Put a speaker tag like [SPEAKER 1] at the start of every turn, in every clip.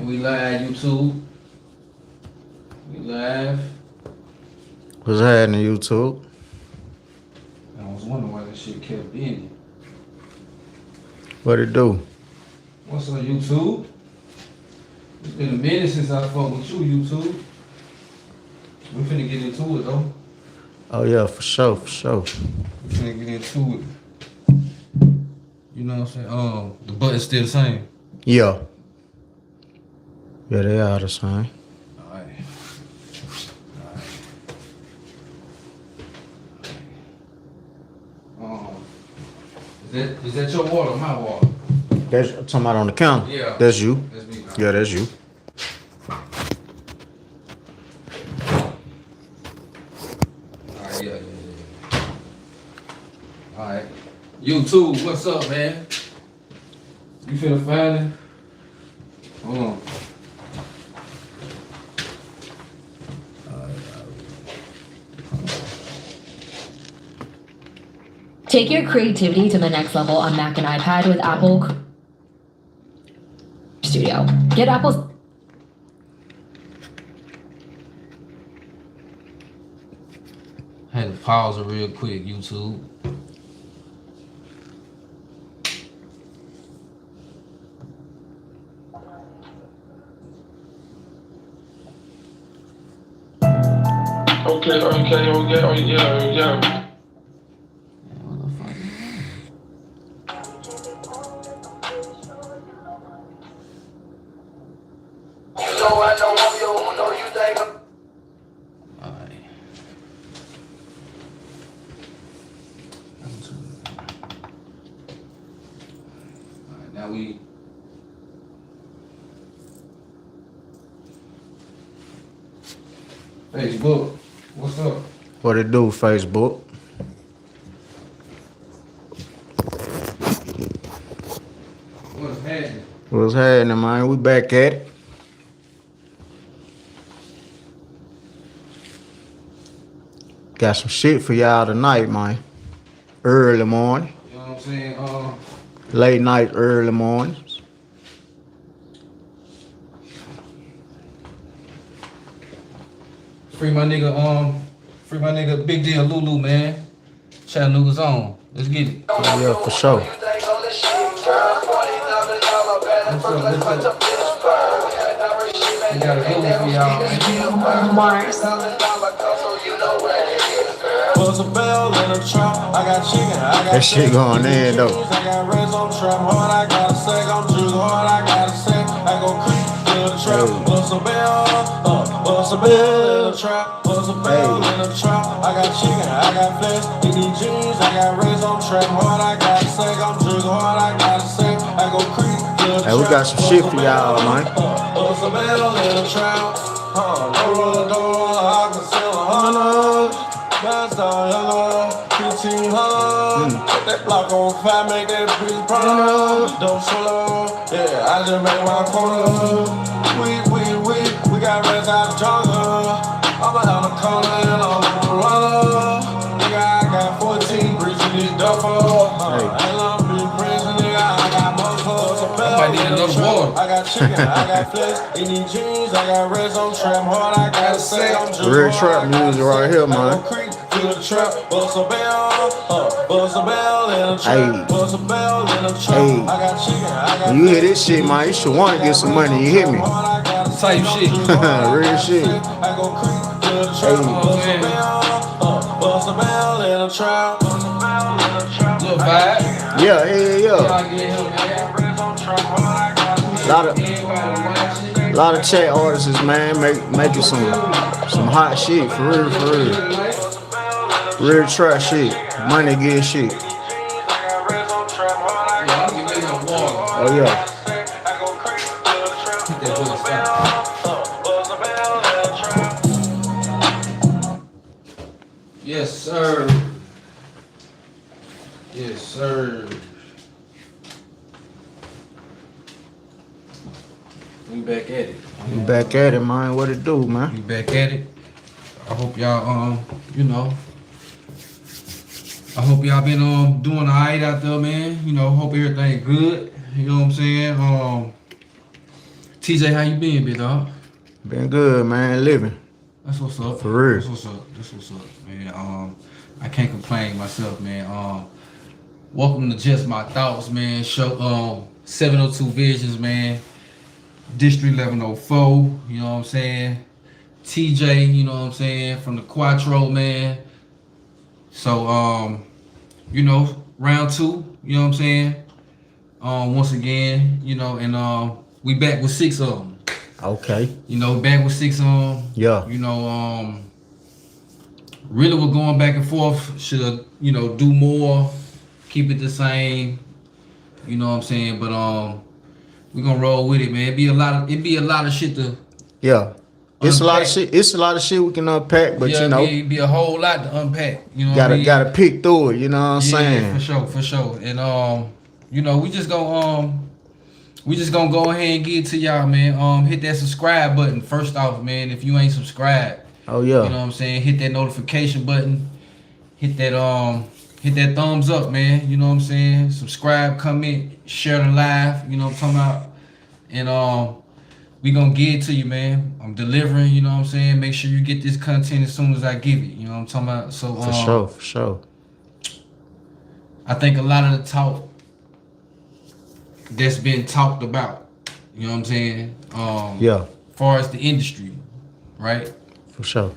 [SPEAKER 1] And we live YouTube. We live.
[SPEAKER 2] What's happening, YouTube?
[SPEAKER 1] I was wondering why that shit kept ending.
[SPEAKER 2] What it do?
[SPEAKER 1] What's up, YouTube? It's been a minute since I fucked with you, YouTube. We finna get into it though.
[SPEAKER 2] Oh yeah, for sure, for sure.
[SPEAKER 1] We finna get into it. You know what I'm saying? The button's still the same.
[SPEAKER 2] Yeah. Yeah, they are the same.
[SPEAKER 1] Alright. Is that your water or my water?
[SPEAKER 2] That's talking about on the counter.
[SPEAKER 1] Yeah.
[SPEAKER 2] That's you.
[SPEAKER 1] That's me.
[SPEAKER 2] Yeah, that's you.
[SPEAKER 1] Alright, yeah. Alright. YouTube, what's up, man? You finna find it? Hold on.
[SPEAKER 3] Take your creativity to the next level on Mac and iPad with Apple Studio. Get Apple's...
[SPEAKER 1] I had to pause it real quick, YouTube.
[SPEAKER 4] Okay, yeah.
[SPEAKER 1] Alright. Alright, now we Facebook. What's up?
[SPEAKER 2] What it do, Facebook?
[SPEAKER 1] What's happening?
[SPEAKER 2] What's happening, man? We back at it. Got some shit for y'all tonight, man. Early morning,
[SPEAKER 1] You know what I'm saying?
[SPEAKER 2] late night, early mornings.
[SPEAKER 1] Free my nigga Big Deal Lulu, man. Chattanooga's on. Let's get it.
[SPEAKER 2] Oh, yeah, for sure.
[SPEAKER 1] What's up? We got a good one for y'all, man.
[SPEAKER 3] Mars.
[SPEAKER 4] Buzz a bell in the trap. I got chicken, I got
[SPEAKER 2] That shit going in, though.
[SPEAKER 4] I got reds on trap. Hard, I gotta say, I'm juice hard, I gotta say. I go creep to the trap. Buzz a bell in the trap. Buzz a bell in the trap. I got chicken, I got flesh. In these jeans, I got reds on trap. Hard, I gotta say, I'm juice hard, I gotta say. I go creep to the trap.
[SPEAKER 2] Hey, we got some shit for y'all, man.
[SPEAKER 4] Buzz a bell in the trap. No roller door, I can sell 100. That's all yellow, 1500. Put that block on fire, make that bitch burn. Don't solo, yeah, I just make my corner. We got reds out the jungle. I'm out the corner and I'm on the runner. Nigga, I got 14 bricks in this duffel. And I'm big bricks, nigga, I got muscles.
[SPEAKER 1] I might need another water.
[SPEAKER 4] I got chicken, I got flesh. In these jeans, I got reds on trap hard. I gotta say, I'm just
[SPEAKER 2] Real trap music right here, man.
[SPEAKER 4] Trap, bust a bell in a trap,
[SPEAKER 2] Hey.
[SPEAKER 4] bust a bell in a trap.
[SPEAKER 2] Hey.
[SPEAKER 4] I got chicken, I got
[SPEAKER 2] When you hear this shit, man, you should want to get some money. You hear me?
[SPEAKER 1] Type shit.
[SPEAKER 2] Real shit.
[SPEAKER 4] I go creep to the trap, bust a bell in a trap.
[SPEAKER 1] Little vibe.
[SPEAKER 2] Yeah.
[SPEAKER 1] Y'all get him, man.
[SPEAKER 2] Lot of chat artists, man, making some hot shit for real. Real trap shit, money good shit. Oh yeah.
[SPEAKER 1] Yes, sir. Yes, sir. We back at it.
[SPEAKER 2] We back at it, man. What it do, man?
[SPEAKER 1] We back at it. I hope y'all, you know, I hope y'all been doing alright out there, man. You know, hope everything good. You know what I'm saying? TJ, how you been, big dog?
[SPEAKER 2] Been good, man. Living.
[SPEAKER 1] That's what's up.
[SPEAKER 2] For real.
[SPEAKER 1] That's what's up. That's what's up, man. I can't complain myself, man. Welcome to Just My Thoughts, man. Show 702 Visions, man. District 1104, you know what I'm saying? TJ, you know what I'm saying, from the Quattro, man. So, you know, round 2, you know what I'm saying? Once again, you know, and we back with 6 of them.
[SPEAKER 2] Okay.
[SPEAKER 1] You know, back with 6 of them.
[SPEAKER 2] Yeah.
[SPEAKER 1] You know, really we're going back and forth. Should, you know, do more, keep it the same. You know what I'm saying? But we're gonna roll with it, man. It'd be a lot of shit to
[SPEAKER 2] It's
[SPEAKER 1] unpack.
[SPEAKER 2] a lot of shit. It's a lot of shit we can unpack, but you know,
[SPEAKER 1] it'd be a whole lot to unpack. You know, what I mean?
[SPEAKER 2] gotta pick through it. You know what I'm saying?
[SPEAKER 1] For sure. And you know, we just gonna go ahead and get it to y'all, man. Hit that subscribe button first off, man. If you ain't subscribed,
[SPEAKER 2] Oh yeah.
[SPEAKER 1] you know what I'm saying. Hit that notification button. Hit that thumbs up, man. You know what I'm saying. Subscribe, comment, share the live. You know what I'm talking about. And we gonna get it to you, man. I'm delivering. You know what I'm saying. Make sure you get this content as soon as I give it. You know what I'm talking about. So
[SPEAKER 2] For sure.
[SPEAKER 1] I think a lot of the talk that's been talked about, you know what I'm saying?
[SPEAKER 2] Yeah.
[SPEAKER 1] As far as the industry, right?
[SPEAKER 2] For sure.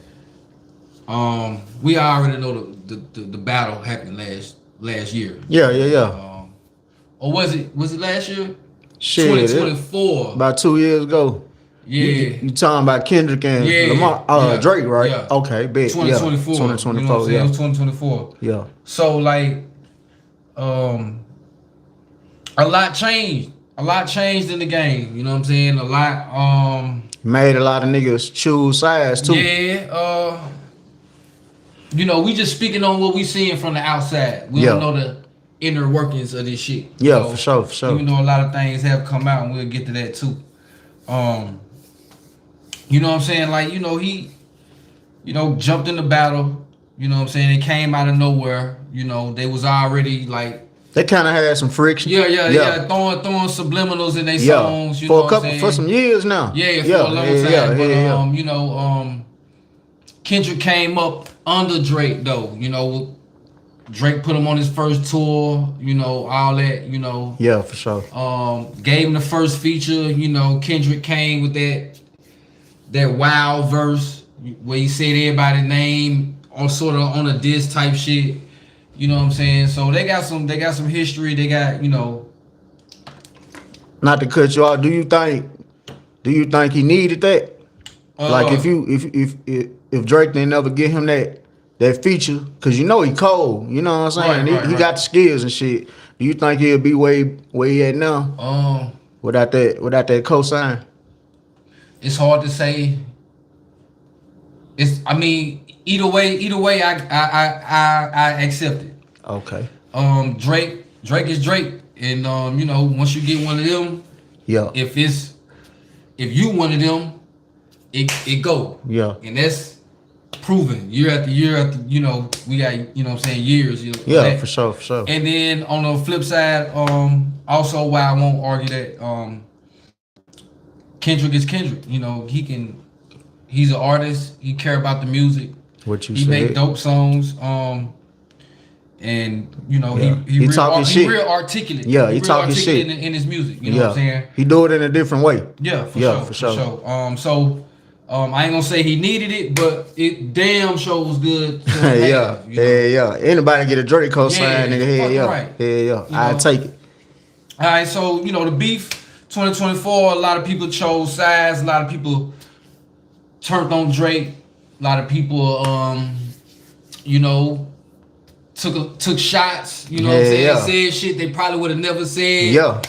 [SPEAKER 1] We already know the battle happened last year.
[SPEAKER 2] Yeah.
[SPEAKER 1] Or was it last year?
[SPEAKER 2] Shit.
[SPEAKER 1] 2024.
[SPEAKER 2] About 2 years ago.
[SPEAKER 1] Yeah.
[SPEAKER 2] You talking about Kendrick and Lamar, Drake, right?
[SPEAKER 1] Yeah.
[SPEAKER 2] Okay, bet.
[SPEAKER 1] 2024.
[SPEAKER 2] Yeah. 2024.
[SPEAKER 1] You know what I'm saying?
[SPEAKER 2] Yeah.
[SPEAKER 1] It was 2024.
[SPEAKER 2] Yeah.
[SPEAKER 1] So like, a lot changed. A lot changed in the game. You know what I'm saying? A lot.
[SPEAKER 2] Made a lot of niggas choose sides too.
[SPEAKER 1] Yeah. You know, we just speaking on what we seeing from the outside. We don't know the inner workings of this shit.
[SPEAKER 2] Yeah,
[SPEAKER 1] So,
[SPEAKER 2] for sure.
[SPEAKER 1] Even though a lot of things have come out, and we'll get to that too. You know what I'm saying? Like, you know, he, you know, jumped in the battle. You know what I'm saying? It came out of nowhere. You know, they was already like.
[SPEAKER 2] They kind of had some friction.
[SPEAKER 1] Yeah. Throwing subliminals in their songs. You know what I'm saying?
[SPEAKER 2] For some years now.
[SPEAKER 1] Yeah, for a long time. But you know, Kendrick came up under Drake though. You know, Drake put him on his first tour. You know, all that. You know.
[SPEAKER 2] Yeah, for sure.
[SPEAKER 1] Gave him the first feature. You know, Kendrick came with that wild verse where he said everybody's name, or sort of on a diss type shit. You know what I'm saying? So they got some history. They got, you know.
[SPEAKER 2] Not to cut you off, do you think he needed that? Like if Drake didn't ever get him that feature, cause you know he cold. You know what I'm saying? He got the skills and shit. Do you think he'll be where he at now? Without that cosign? It's
[SPEAKER 1] hard to say. Either way, I accept it.
[SPEAKER 2] Okay.
[SPEAKER 1] Drake is Drake, and you know, once you get one of them,
[SPEAKER 2] yeah.
[SPEAKER 1] If you one of them, it go.
[SPEAKER 2] Yeah.
[SPEAKER 1] And that's proven year after year. You know, we got, you know what I'm saying, years. You know,
[SPEAKER 2] yeah, for sure.
[SPEAKER 1] And then on the flip side, also why I won't argue that Kendrick is Kendrick. You know, he's an artist. He care about the music.
[SPEAKER 2] What you
[SPEAKER 1] he
[SPEAKER 2] said.
[SPEAKER 1] make dope songs. And you know, he real articulate.
[SPEAKER 2] Yeah, he talking shit
[SPEAKER 1] in his music. You know what I'm saying?
[SPEAKER 2] He do it in a different way.
[SPEAKER 1] Yeah, for sure. I ain't gonna say he needed it, but it damn sure was good.
[SPEAKER 2] Yeah. Anybody get a Drake co-sign, nigga? Yeah. I take it.
[SPEAKER 1] All right, so you know the beef 2024. A lot of people chose sides. A lot of people turned on Drake. A lot of people, you know, took shots. You know what I'm saying? Said shit they probably would have never said.
[SPEAKER 2] Yeah.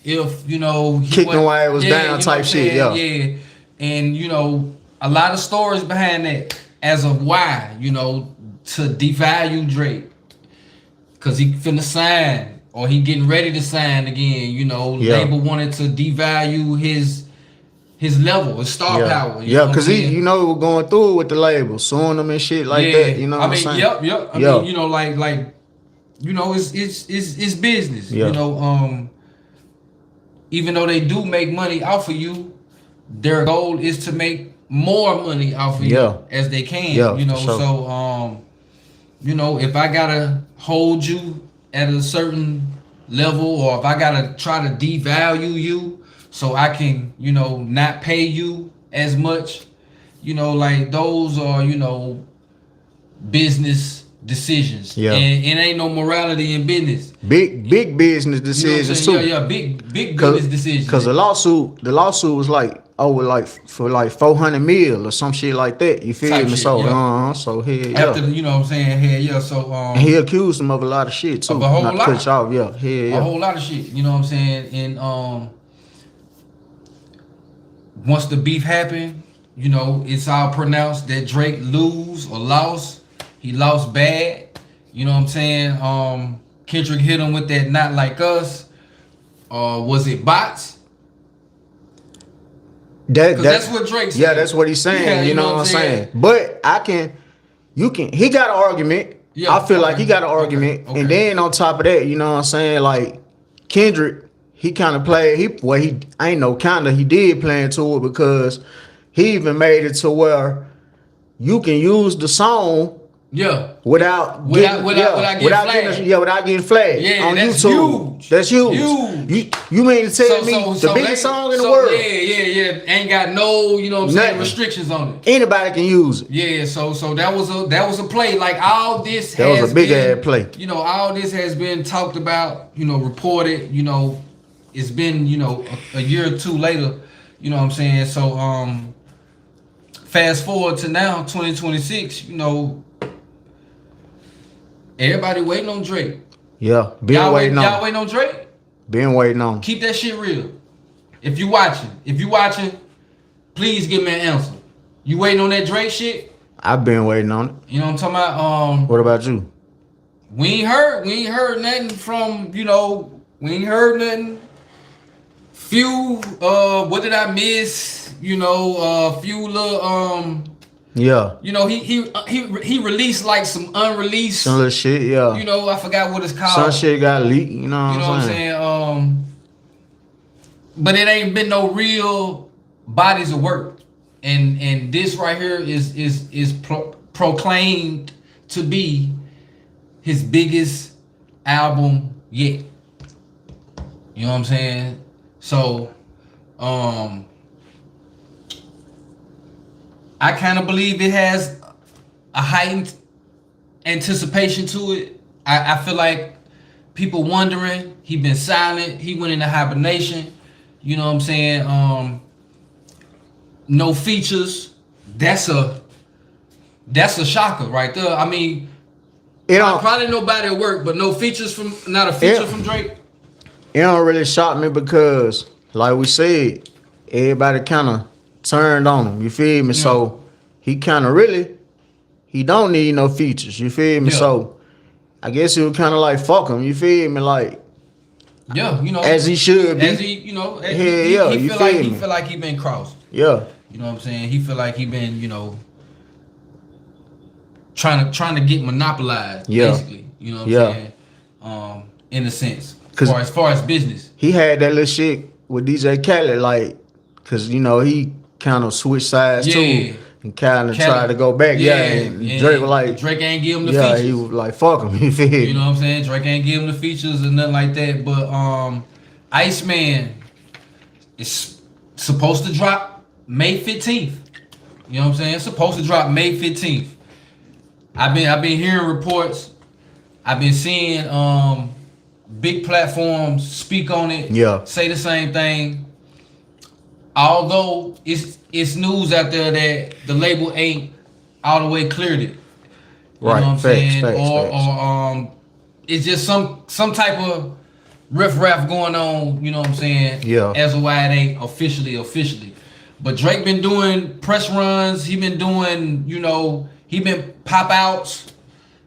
[SPEAKER 1] If you know,
[SPEAKER 2] kicked him while it was down type shit.
[SPEAKER 1] Yeah. And you know, a lot of stories behind that as of why, you know, to devalue Drake, cause he finna sign or he getting ready to sign again. You know, label wanted to devalue his level, his star power.
[SPEAKER 2] Yeah, cause he, you know, was going through it with the label, suing them and shit like that. You know what I'm saying?
[SPEAKER 1] Yep. I mean, you know, like, you know, it's business. You know, even though they do make money off of you, their goal is to make more money off of you as they can.
[SPEAKER 2] Yeah,
[SPEAKER 1] you know,
[SPEAKER 2] for sure.
[SPEAKER 1] so you know, if I gotta hold you at a certain level, or if I gotta try to devalue you so I can, you know, not pay you as much, you know, like those are, you know, business decisions.
[SPEAKER 2] Yeah.
[SPEAKER 1] And it ain't no morality in business.
[SPEAKER 2] Big business decisions
[SPEAKER 1] You know
[SPEAKER 2] too.
[SPEAKER 1] yeah, big business decisions.
[SPEAKER 2] Cause the lawsuit was like over like for like 400 mil or some shit like that. You feel
[SPEAKER 1] Type
[SPEAKER 2] me?
[SPEAKER 1] shit,
[SPEAKER 2] So
[SPEAKER 1] yeah.
[SPEAKER 2] so here
[SPEAKER 1] After you know what I'm saying, hell yeah. So
[SPEAKER 2] and he accused him of a lot of shit too.
[SPEAKER 1] Of a whole
[SPEAKER 2] Not to
[SPEAKER 1] lot.
[SPEAKER 2] cut you off, yeah.
[SPEAKER 1] a whole lot of shit. You know what I'm saying? And once the beef happened, you know, it's all pronounced that Drake lose or lost. He lost bad. You know what I'm saying? Kendrick hit him with that "Not Like Us." Was it bots? That's what Drake said.
[SPEAKER 2] Yeah, that's what he's saying.
[SPEAKER 1] Yeah,
[SPEAKER 2] you know what I'm saying? But he got an argument.
[SPEAKER 1] Yeah,
[SPEAKER 2] I feel like he got an argument.
[SPEAKER 1] Okay.
[SPEAKER 2] And then on top of that, you know what I'm saying? Like Kendrick, he kind of played, he did play into it because he even made it to where you can use the song without getting flagged
[SPEAKER 1] Yeah,
[SPEAKER 2] on
[SPEAKER 1] that's
[SPEAKER 2] YouTube.
[SPEAKER 1] Huge.
[SPEAKER 2] That's huge. You mean to tell me the biggest song in the world?
[SPEAKER 1] Yeah. Ain't got no, you know what I'm saying, restrictions on it.
[SPEAKER 2] Anybody can use it.
[SPEAKER 1] Yeah, so that was a play. Like all this
[SPEAKER 2] that was a big ass play.
[SPEAKER 1] You know, all this has been talked about, you know, reported, you know, it's been, you know, a year or two later, you know what I'm saying? So fast forward to now, 2026, you know, everybody waiting on Drake.
[SPEAKER 2] Yeah,
[SPEAKER 1] Y'all waiting on Drake?
[SPEAKER 2] Been waiting on.
[SPEAKER 1] Keep that shit real. If you watching, please give me an answer. You waiting on that Drake shit?
[SPEAKER 2] I've been waiting on it.
[SPEAKER 1] You know what I'm talking about?
[SPEAKER 2] What about you?
[SPEAKER 1] We ain't heard nothing from, you know, we ain't heard nothing. Few, what did I miss? You know, few little,
[SPEAKER 2] yeah.
[SPEAKER 1] You know, he released like some unreleased.
[SPEAKER 2] Some little shit, yeah.
[SPEAKER 1] You know, I forgot what it's called.
[SPEAKER 2] Some shit got leaked, you know what
[SPEAKER 1] I'm saying? But it ain't been no real bodies of work. And this right here is proclaimed to be his biggest album yet. You know what I'm saying? So, I kind of believe it has a heightened anticipation to it. I feel like people wondering. He been silent. He went into hibernation. You know what I'm saying? No features. That's a shocker right there. I mean, probably nobody at work, but no features from not a feature from Drake.
[SPEAKER 2] It don't really shock me because, like we said, everybody kind of turned on him. You feel me? Yeah. So he kind of he don't need no features. You feel me? Yeah. So I guess he was kind of like fuck him. You feel me? Like
[SPEAKER 1] yeah, you know,
[SPEAKER 2] as he should be.
[SPEAKER 1] As he, you know,
[SPEAKER 2] he
[SPEAKER 1] feel like he been crossed.
[SPEAKER 2] Yeah.
[SPEAKER 1] You know what I'm saying? He feel like he been, you know, trying to get monopolized. Yeah. Basically, you know what I'm saying? In a sense, as far as business,
[SPEAKER 2] he had that little shit with DJ Khaled, like, cause you know he kind of switched sides too, and kind of tried to go back. And Drake was like,
[SPEAKER 1] Drake ain't give him the features.
[SPEAKER 2] He was like, fuck him. You feel me?
[SPEAKER 1] You know what I'm saying? Drake ain't give him the features and nothing like that. But ICEMAN is supposed to drop May 15th. You know what I'm saying? It's supposed to drop May 15th. I've been hearing reports. I've been seeing big platforms speak on it. Yeah. Say the same thing. Although it's news out there that the label ain't all the way cleared it. You know what I'm saying? Or it's just some type of riff-raff going on, you know what I'm saying? Yeah. As to why it ain't officially. But Drake been doing press runs. He been doing, you know, he been pop outs.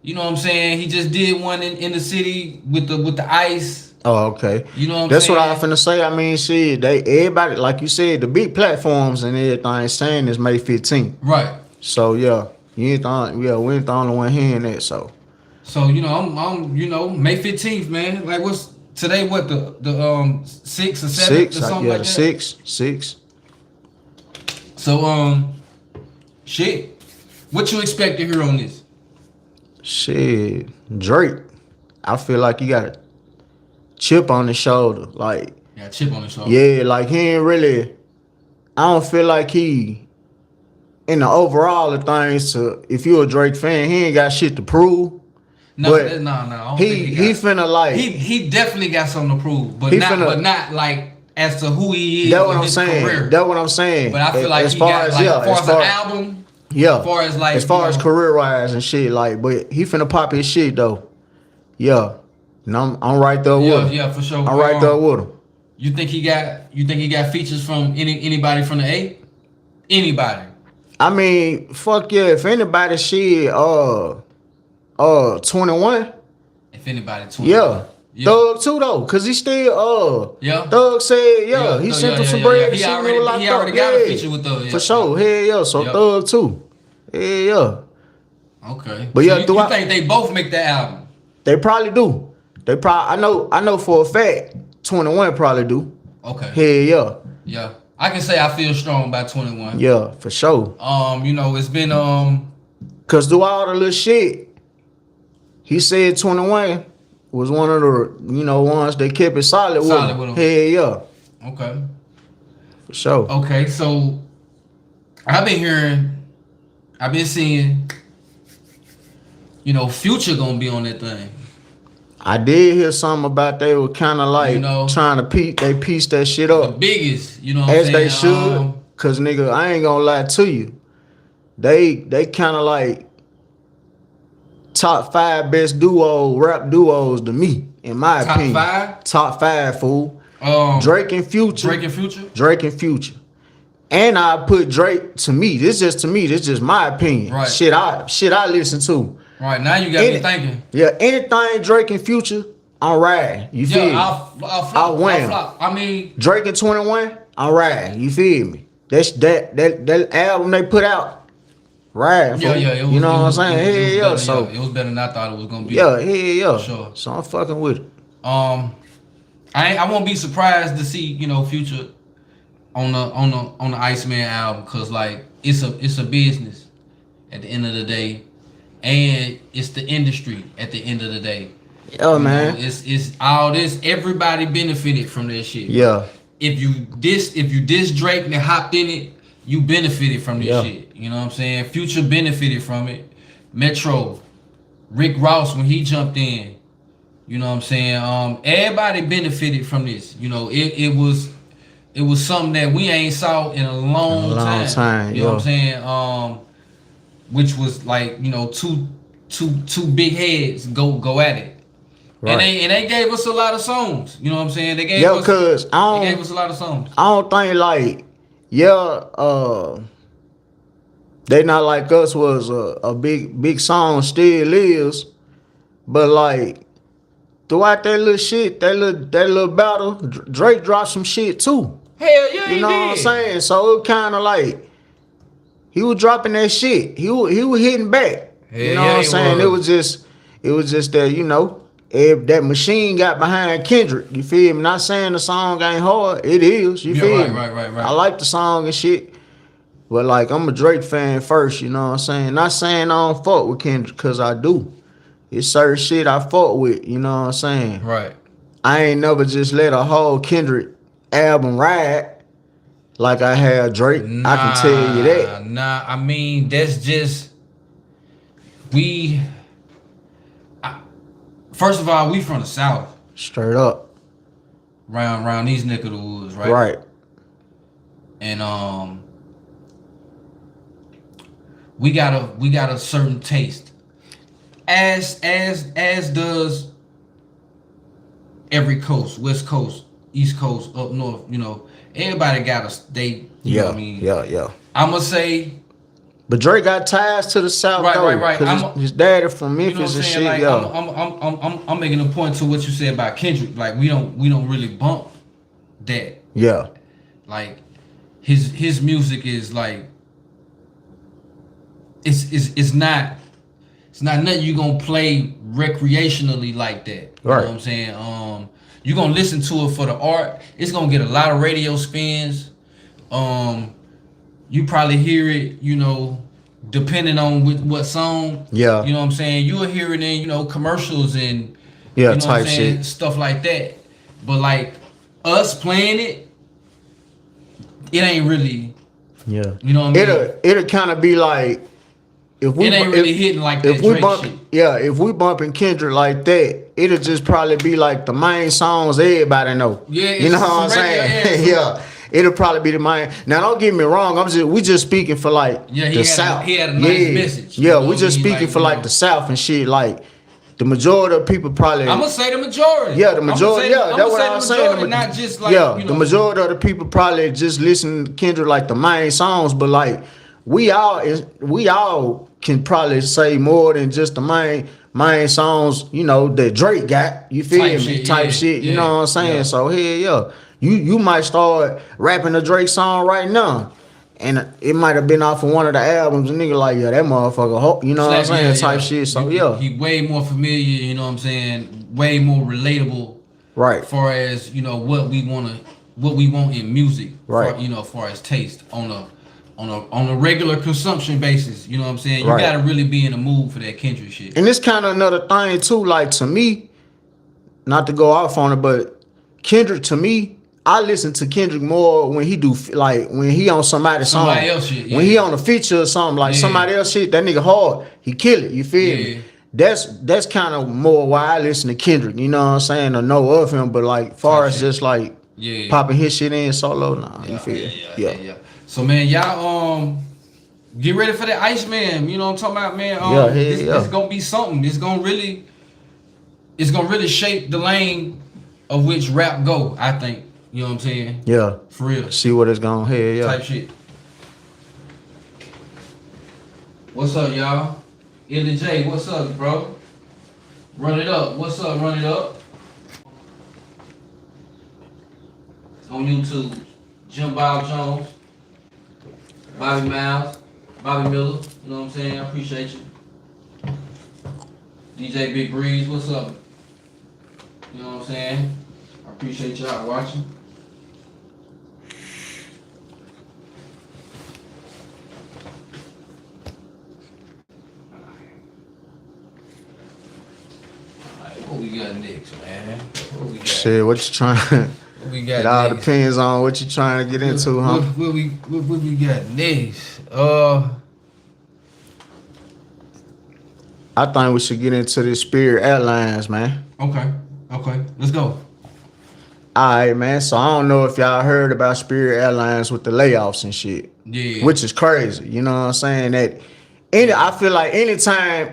[SPEAKER 1] You know what I'm saying? He just did one in the city with the ice.
[SPEAKER 2] Oh, okay.
[SPEAKER 1] You know what I'm saying?
[SPEAKER 2] That's what I was finna say. I mean, shit, everybody, like you said, the big platforms and everything saying is May 15th.
[SPEAKER 1] Right.
[SPEAKER 2] So yeah, we ain't the only one hearing that. So
[SPEAKER 1] you know, I'm you know, May 15th, man. Like what's today? What the 6th or 7th or something like that? 6. So shit. What you expect to hear on this?
[SPEAKER 2] Shit, Drake. I feel like he got a chip on his shoulder. Like,
[SPEAKER 1] Yeah, chip on his shoulder.
[SPEAKER 2] yeah, like he ain't really. I don't feel like he, in the overall of things, if you're a Drake fan, he ain't got shit to prove.
[SPEAKER 1] No,
[SPEAKER 2] But
[SPEAKER 1] no. I don't
[SPEAKER 2] he
[SPEAKER 1] think he
[SPEAKER 2] finna like.
[SPEAKER 1] he definitely got something to prove, but
[SPEAKER 2] He
[SPEAKER 1] not
[SPEAKER 2] finna-
[SPEAKER 1] but not like as to who he is.
[SPEAKER 2] That's what
[SPEAKER 1] in
[SPEAKER 2] I'm
[SPEAKER 1] his
[SPEAKER 2] saying.
[SPEAKER 1] Career.
[SPEAKER 2] That's what I'm saying.
[SPEAKER 1] But I feel like
[SPEAKER 2] as
[SPEAKER 1] he
[SPEAKER 2] far
[SPEAKER 1] got
[SPEAKER 2] as
[SPEAKER 1] like
[SPEAKER 2] yeah,
[SPEAKER 1] as far
[SPEAKER 2] as
[SPEAKER 1] as
[SPEAKER 2] far
[SPEAKER 1] an album.
[SPEAKER 2] yeah,
[SPEAKER 1] As far as like
[SPEAKER 2] as far
[SPEAKER 1] you
[SPEAKER 2] as
[SPEAKER 1] know,
[SPEAKER 2] career wise and shit, like, but he finna pop his shit though. Yeah, and I'm right there with him.
[SPEAKER 1] Yeah, for sure.
[SPEAKER 2] I'm right there with him.
[SPEAKER 1] You think he got features from anybody from the A? Anybody?
[SPEAKER 2] I mean, fuck yeah. If anybody shit, 21.
[SPEAKER 1] If anybody, 20.
[SPEAKER 2] Yeah. Thug too though, cause he still
[SPEAKER 1] Yeah.
[SPEAKER 2] Thug said he sent him some bread.
[SPEAKER 1] He already got a feature with Thug. Yeah.
[SPEAKER 2] For sure. Hell yeah. So
[SPEAKER 1] Yep.
[SPEAKER 2] Thug too. Hell yeah.
[SPEAKER 1] Okay.
[SPEAKER 2] But
[SPEAKER 1] So
[SPEAKER 2] yeah,
[SPEAKER 1] you think they both make that album?
[SPEAKER 2] They probably do. They probably I know for a fact 21 probably do.
[SPEAKER 1] Okay.
[SPEAKER 2] Hell
[SPEAKER 1] Yeah. I can say I feel strong by 21.
[SPEAKER 2] yeah. Yeah, for sure.
[SPEAKER 1] You know, it's been
[SPEAKER 2] Cause through all the little shit, he said 21 was one of the ones that kept it solid with him. Hell yeah.
[SPEAKER 1] Okay.
[SPEAKER 2] For sure.
[SPEAKER 1] Okay, so I've been seeing, Future gonna be on that thing.
[SPEAKER 2] I did hear something about they were kind of like trying to piece that shit up.
[SPEAKER 1] The biggest, you know what
[SPEAKER 2] as
[SPEAKER 1] I'm
[SPEAKER 2] they
[SPEAKER 1] saying?
[SPEAKER 2] should. Cause nigga, I ain't gonna lie to you. They kind of like top 5 best rap duos to me, in my opinion. Top 5, fool. Drake and Future. Drake and Future. And I put Drake to me. This just my opinion.
[SPEAKER 1] Right.
[SPEAKER 2] Shit I listen to.
[SPEAKER 1] Right, now you got me thinking.
[SPEAKER 2] Yeah, anything Drake and Future, I'm riding. You feel me?
[SPEAKER 1] I'll flop. I mean,
[SPEAKER 2] Drake and 21, I'm riding. You feel me? That's that album they put out. Riding.
[SPEAKER 1] Yeah.
[SPEAKER 2] It was, you know what I'm saying? Yeah. So
[SPEAKER 1] it was better than I thought it was gonna be.
[SPEAKER 2] Yeah.
[SPEAKER 1] For sure.
[SPEAKER 2] So I'm fucking with it.
[SPEAKER 1] I won't be surprised to see Future on the ICEMAN album, cause like it's a business at the end of the day, and it's the industry at the end of the day.
[SPEAKER 2] Yeah, man.
[SPEAKER 1] It's all this. Everybody benefited from that shit.
[SPEAKER 2] Yeah.
[SPEAKER 1] If you diss Drake and hopped in it, you benefited from this shit. You know what I'm saying? Future benefited from it. Metro, Rick Ross when he jumped in. You know what I'm saying? Everybody benefited from this. It was something that we ain't saw in a long time. You know what I'm saying? Which was like, two big heads go at it. Right. And they gave us a lot of songs. You know what I'm saying? They gave us a lot of songs.
[SPEAKER 2] I don't think like, They Not Like Us was a big song, still is. But like throughout that little shit, that little battle, Drake dropped some shit too.
[SPEAKER 1] Hell yeah,
[SPEAKER 2] you know what I'm saying? So it kind of like he was dropping that shit. He was hitting back. You know what I'm saying? It was just that if that machine got behind Kendrick, you feel me? Not saying the song ain't hard. It is. You feel me?
[SPEAKER 1] Right.
[SPEAKER 2] I like the song and shit. But like I'm a Drake fan first, you know what I'm saying? Not saying I don't fuck with Kendrick, cause I do. It's certain shit I fuck with, you know what I'm saying?
[SPEAKER 1] Right.
[SPEAKER 2] I ain't never just let a whole Kendrick album ride like I had Drake. I can tell you that.
[SPEAKER 1] Nah, I mean that's just first of all, we from the South.
[SPEAKER 2] Straight up.
[SPEAKER 1] Round these neck of the woods, right?
[SPEAKER 2] Right.
[SPEAKER 1] And we got a certain taste. As does every coast, West Coast, East Coast, up north, everybody got a you know what I mean?
[SPEAKER 2] Yeah.
[SPEAKER 1] I'ma say,
[SPEAKER 2] but Drake got ties to the South,
[SPEAKER 1] right.
[SPEAKER 2] His daddy from Memphis and shit.
[SPEAKER 1] Like, I'm making a point to what you said about Kendrick. Like we don't really bump that.
[SPEAKER 2] Yeah.
[SPEAKER 1] Like his music is like it's not nothing you gonna play recreationally like that. You know what I'm saying? You gonna listen to it for the art. It's gonna get a lot of radio spins. you probably hear it, you know, depending on what song.
[SPEAKER 2] Yeah.
[SPEAKER 1] You know what I'm saying? You'll hear it in, you know, commercials and
[SPEAKER 2] Yeah,
[SPEAKER 1] you know what I'm
[SPEAKER 2] type
[SPEAKER 1] saying,
[SPEAKER 2] shit.
[SPEAKER 1] stuff like that. But like us playing it ain't really,
[SPEAKER 2] Yeah.
[SPEAKER 1] you know what I mean?
[SPEAKER 2] It'll kind of be like if we
[SPEAKER 1] It ain't really hitting like
[SPEAKER 2] if
[SPEAKER 1] that
[SPEAKER 2] we
[SPEAKER 1] Drake
[SPEAKER 2] bump
[SPEAKER 1] shit.
[SPEAKER 2] if we bumping Kendrick like that, it'll just probably be like the main songs everybody know.
[SPEAKER 1] Yeah,
[SPEAKER 2] you know
[SPEAKER 1] it's
[SPEAKER 2] what I'm
[SPEAKER 1] some radio,
[SPEAKER 2] saying? Yeah. It'll probably be the main. Now don't get me wrong, we just speaking for like
[SPEAKER 1] Yeah,
[SPEAKER 2] the South.
[SPEAKER 1] he had a nice
[SPEAKER 2] yeah.
[SPEAKER 1] message.
[SPEAKER 2] Yeah,
[SPEAKER 1] You know
[SPEAKER 2] we
[SPEAKER 1] what
[SPEAKER 2] just
[SPEAKER 1] I mean?
[SPEAKER 2] speaking
[SPEAKER 1] Like,
[SPEAKER 2] for
[SPEAKER 1] you
[SPEAKER 2] like
[SPEAKER 1] know.
[SPEAKER 2] the South and shit. Like the majority of people probably
[SPEAKER 1] I'm gonna say the majority.
[SPEAKER 2] yeah, the majority.
[SPEAKER 1] I'm
[SPEAKER 2] That's what
[SPEAKER 1] say
[SPEAKER 2] I'm
[SPEAKER 1] the
[SPEAKER 2] saying.
[SPEAKER 1] majority, not just like
[SPEAKER 2] yeah,
[SPEAKER 1] you know.
[SPEAKER 2] the majority of the people probably just listen to Kendrick like the main songs, but like we all can probably say more than just the main songs. You know that Drake got. You feel
[SPEAKER 1] Type
[SPEAKER 2] me?
[SPEAKER 1] shit,
[SPEAKER 2] Type
[SPEAKER 1] yeah,
[SPEAKER 2] shit. You
[SPEAKER 1] yeah,
[SPEAKER 2] know what I'm saying?
[SPEAKER 1] yeah.
[SPEAKER 2] So hell yeah, you might start rapping a Drake song right now. And it might have been off of one of the albums, and nigga like, yeah, that motherfucker, you know what I'm saying, type shit. So yeah,
[SPEAKER 1] He way more familiar. You know what I'm saying? Way more relatable.
[SPEAKER 2] right,
[SPEAKER 1] Far as you know what we want in music.
[SPEAKER 2] Right.
[SPEAKER 1] You know, far as taste on a regular consumption basis. You know what I'm saying? You
[SPEAKER 2] Right.
[SPEAKER 1] gotta really be in the mood for that Kendrick shit.
[SPEAKER 2] and it's kind of another thing too. Like to me, not to go off on it, but Kendrick to me, I listen to Kendrick more when he do like when he on somebody's song,
[SPEAKER 1] Somebody else shit,
[SPEAKER 2] when
[SPEAKER 1] yeah.
[SPEAKER 2] he on a feature or something like
[SPEAKER 1] Yeah.
[SPEAKER 2] somebody else shit. That nigga hard, he kill it. You feel
[SPEAKER 1] Yeah.
[SPEAKER 2] me? That's kind of more why I listen to Kendrick. You know what I'm saying? Or know of him, but like far
[SPEAKER 1] Type
[SPEAKER 2] as
[SPEAKER 1] shit.
[SPEAKER 2] just like
[SPEAKER 1] Yeah.
[SPEAKER 2] popping his shit in solo, nah. You feel?
[SPEAKER 1] Yeah. So man, y'all get ready for the Iceman. You know what I'm talking about, man.
[SPEAKER 2] Yeah, hell
[SPEAKER 1] It's
[SPEAKER 2] yeah.
[SPEAKER 1] gonna be something. It's gonna really shape the lane of which rap go, I think. You know what I'm saying?
[SPEAKER 2] Yeah.
[SPEAKER 1] For real.
[SPEAKER 2] See what it's gonna head. Yeah.
[SPEAKER 1] Type shit. What's up, y'all? Illy J, what's up, bro? Run it up. What's up? Run it up. On YouTube, Jim Bob Jones, Bobby Miles, Bobby Miller. You know what I'm saying? I appreciate you. DJ Big Breeze, what's up? You know what I'm saying? I appreciate y'all watching. What we got next, man? What we got?
[SPEAKER 2] Shit, what you trying?
[SPEAKER 1] What we got
[SPEAKER 2] It all
[SPEAKER 1] next?
[SPEAKER 2] depends on what you trying to get into, huh?
[SPEAKER 1] What we got next?
[SPEAKER 2] I think we should get into this Spirit Airlines, man.
[SPEAKER 1] Okay, let's go.
[SPEAKER 2] All right, man. So I don't know if y'all heard about Spirit Airlines with the layoffs and shit.
[SPEAKER 1] Yeah.
[SPEAKER 2] Which is crazy. You know what I'm saying? I feel like anytime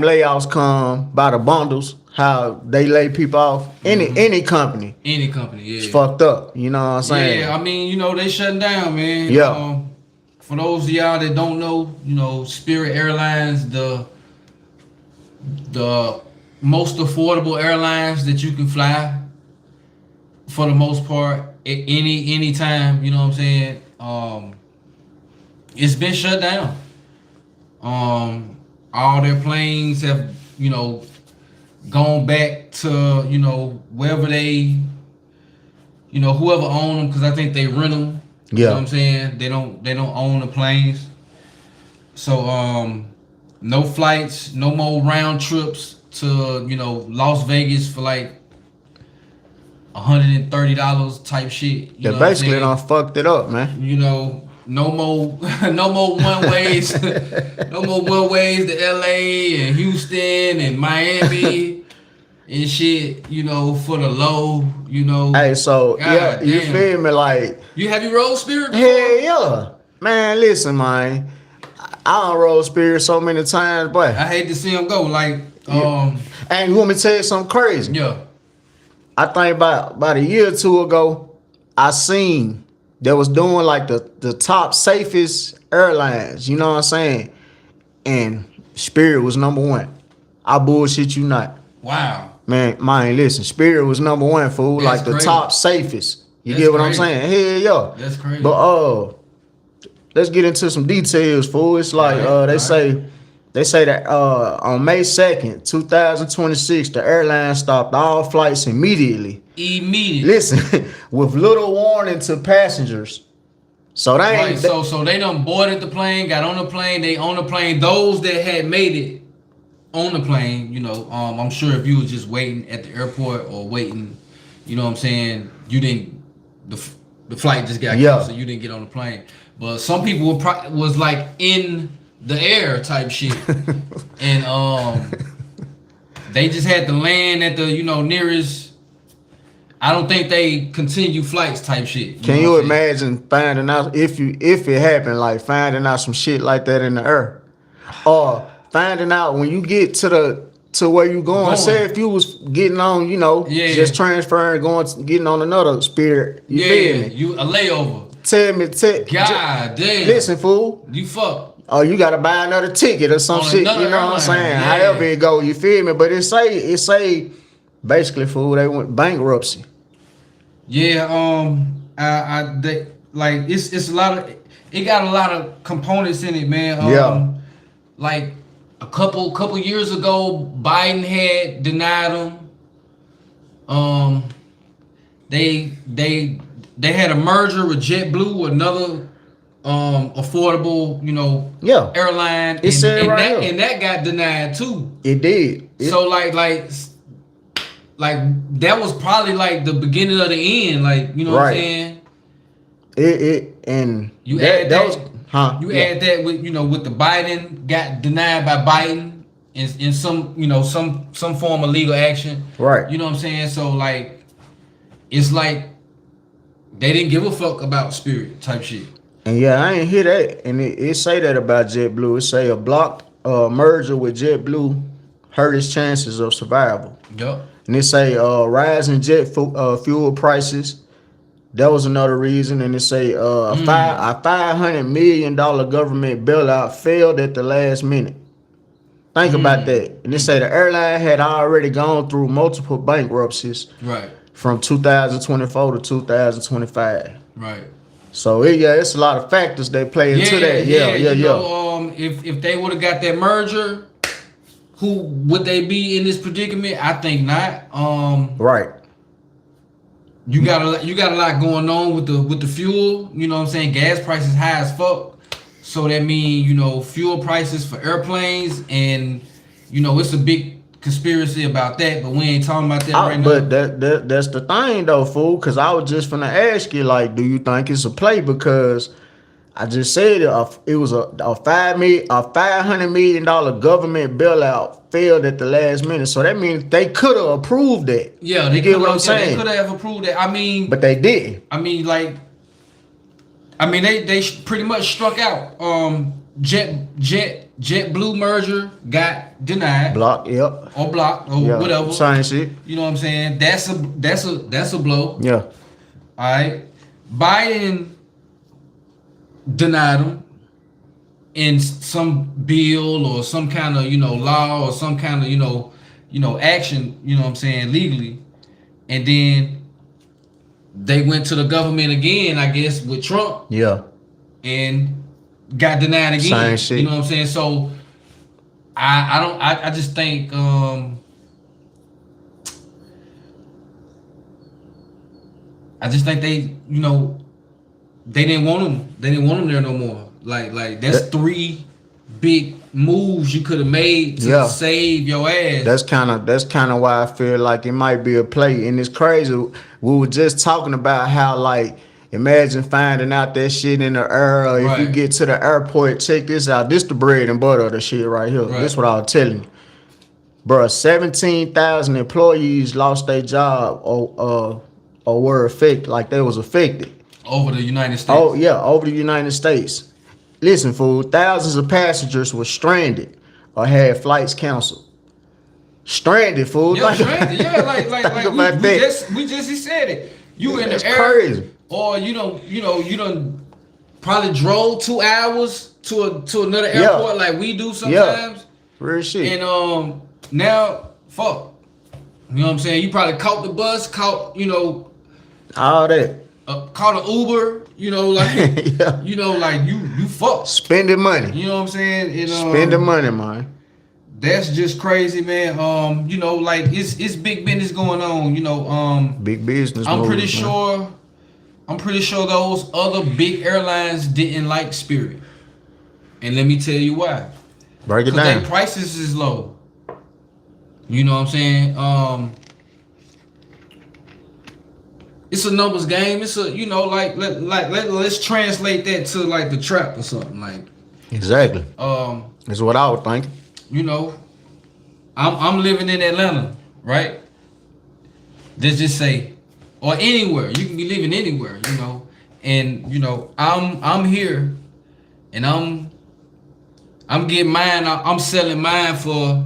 [SPEAKER 2] layoffs come by the bundles, how they lay people off, any company,
[SPEAKER 1] Any company, yeah.
[SPEAKER 2] it's fucked up. You know what I'm saying?
[SPEAKER 1] Yeah, I mean, you know, they shutting down, man.
[SPEAKER 2] Yeah.
[SPEAKER 1] For those of y'all that don't know, you know, Spirit Airlines, the most affordable airlines that you can fly for the most part at any time, you know what I'm saying? It's been shut down. All their planes have, you know, gone back to, you know, wherever they, you know, whoever own them, because I think they rent them. You know what I'm saying? They don't own the planes. So no flights, no more round trips to, you know, Las Vegas for like $130 type shit.
[SPEAKER 2] They basically done fucked it up, man.
[SPEAKER 1] You know, no more one ways, no more one ways to LA and Houston and Miami and shit. You know, for the low. You know.
[SPEAKER 2] Hey, so
[SPEAKER 1] God
[SPEAKER 2] you
[SPEAKER 1] damn.
[SPEAKER 2] feel me? Like,
[SPEAKER 1] You have you rolled Spirit before?
[SPEAKER 2] hell yeah, man. Listen, man. I done rolled Spirit so many times, boy.
[SPEAKER 1] I hate to see them go. Like,
[SPEAKER 2] And you want me to tell you something crazy?
[SPEAKER 1] yeah.
[SPEAKER 2] I think about a year or two ago, I seen that was doing like the top safest airlines. You know what I'm saying? And Spirit was number one. I bullshit you not.
[SPEAKER 1] Wow.
[SPEAKER 2] Man, listen, Spirit was number one, fool.
[SPEAKER 1] That's
[SPEAKER 2] like the
[SPEAKER 1] crazy.
[SPEAKER 2] top safest. You
[SPEAKER 1] That's
[SPEAKER 2] get what
[SPEAKER 1] crazy.
[SPEAKER 2] I'm saying? Hell yeah.
[SPEAKER 1] That's crazy.
[SPEAKER 2] But let's get into some details, fool. It's like they say that on May 2nd, 2026, the airline stopped all flights immediately.
[SPEAKER 1] Immediately.
[SPEAKER 2] Listen, with little warning to passengers. So they
[SPEAKER 1] Right,
[SPEAKER 2] ain't.
[SPEAKER 1] so they done boarded the plane, got on the plane, they on the plane. Those that had made it on the plane, you know, I'm sure if you was just waiting at the airport or waiting, you know what I'm saying, you didn't, the flight just got canceled, so you didn't get on the plane. But some people was like in the air type shit, and they just had to land at the, you know, nearest. I don't think they continue flights type shit.
[SPEAKER 2] Can you imagine finding out if it happened, like finding out some shit like that in the air, or finding out when you get to where you going? Say if you was getting on, you know, just transferring, getting on another Spirit. You feel me?
[SPEAKER 1] You a layover.
[SPEAKER 2] Tell me,
[SPEAKER 1] God damn.
[SPEAKER 2] Listen, fool.
[SPEAKER 1] You fuck.
[SPEAKER 2] Oh, you gotta buy another ticket or some shit. You know what I'm saying?
[SPEAKER 1] Yeah.
[SPEAKER 2] However it go, you feel me? But it say basically, fool, they went bankruptcy.
[SPEAKER 1] Yeah, it's a lot of, it got a lot of components in it, man. Like a couple years ago, Biden had denied them. They had a merger with JetBlue, another affordable, you know, airline, and that got denied too.
[SPEAKER 2] It did.
[SPEAKER 1] So like that was probably like the beginning of the end, like, you know what I'm saying?
[SPEAKER 2] And
[SPEAKER 1] you add that with, you know, with the Biden got denied by Biden in some, you know, some form of legal action.
[SPEAKER 2] Right.
[SPEAKER 1] You know what I'm saying? So like it's like they didn't give a fuck about Spirit type shit.
[SPEAKER 2] And yeah, I ain't hear that. And it say that about JetBlue. It say a blocked merger with JetBlue hurt its chances of survival.
[SPEAKER 1] Yup.
[SPEAKER 2] And it say rising jet fuel prices. That was another reason. And it say a $500 million government bailout failed at the last minute. Think about that. And it say the airline had already gone through multiple bankruptcies.
[SPEAKER 1] Right.
[SPEAKER 2] From 2024 to 2025.
[SPEAKER 1] Right.
[SPEAKER 2] So it's a lot of factors that play into that.
[SPEAKER 1] You know, if they would have got that merger, who would they be in this predicament? I think not.
[SPEAKER 2] Right.
[SPEAKER 1] You got a lot going on with the fuel. You know what I'm saying? Gas prices high as fuck. So that means, you know, fuel prices for airplanes, and you know it's a big conspiracy about that. But we ain't talking about that right now.
[SPEAKER 2] But that's the thing though, fool. Because I was just finna ask you, like, do you think it's a play? Because I just said it was a $500 million government bailout failed at the last minute. So that means they could have approved that.
[SPEAKER 1] Yeah, they
[SPEAKER 2] get what I'm saying.
[SPEAKER 1] They could have approved that. I mean,
[SPEAKER 2] but they didn't.
[SPEAKER 1] I mean, they pretty much struck out. JetBlue merger got denied.
[SPEAKER 2] Blocked, yep.
[SPEAKER 1] Or blocked or whatever.
[SPEAKER 2] Same shit.
[SPEAKER 1] You know what I'm saying? That's a blow.
[SPEAKER 2] Yeah.
[SPEAKER 1] All right. Biden denied them in some bill or some kind of, you know, law or some kind of, you know, action, you know what I'm saying, legally. And then they went to the government again, I guess, with Trump.
[SPEAKER 2] Yeah.
[SPEAKER 1] And got denied again.
[SPEAKER 2] Same shit.
[SPEAKER 1] You know what I'm saying? So I just think they, you know, they didn't want them. They didn't want them there no more. Like that's three big moves you could have made to save your ass.
[SPEAKER 2] That's kind of why I feel like it might be a play. And it's crazy. We were just talking about how, like, imagine finding out that shit in the air. Or if you get to the airport, check this out. This the bread and butter of the shit right here. Right. This what I was telling you. Bruh, 17,000 employees lost their job or were affected, like they was affected.
[SPEAKER 1] Over the United States.
[SPEAKER 2] Oh, yeah, over the United States. Listen, fool, thousands of passengers were stranded or had flights canceled. Stranded, fool.
[SPEAKER 1] Yeah, stranded. Yeah, like we just said it. You in the air,
[SPEAKER 2] crazy.
[SPEAKER 1] Or you done probably drove 2 hours to another airport like we do sometimes.
[SPEAKER 2] Yeah. Real shit.
[SPEAKER 1] And now fuck. You know what I'm saying? You probably caught the bus, you know,
[SPEAKER 2] all that.
[SPEAKER 1] Caught an Uber, you know, like you know, like you fucked.
[SPEAKER 2] Spending money.
[SPEAKER 1] You know what I'm saying? And,
[SPEAKER 2] spending money, man.
[SPEAKER 1] That's just crazy, man. You know, like it's big business going on, you know.
[SPEAKER 2] Big business.
[SPEAKER 1] I'm pretty I'm pretty sure those other big airlines didn't like Spirit. And let me tell you why.
[SPEAKER 2] Break it
[SPEAKER 1] Because
[SPEAKER 2] down.
[SPEAKER 1] their prices is low. You know what I'm saying? It's a numbers game. It's a, you know, let's translate that to like the trap or something. Like,
[SPEAKER 2] Exactly. That's what I would think.
[SPEAKER 1] you know, I'm living in Atlanta, right? Let's just say, or anywhere. You can be living anywhere, you know. And you know, I'm here, and I'm getting mine. I'm selling mine for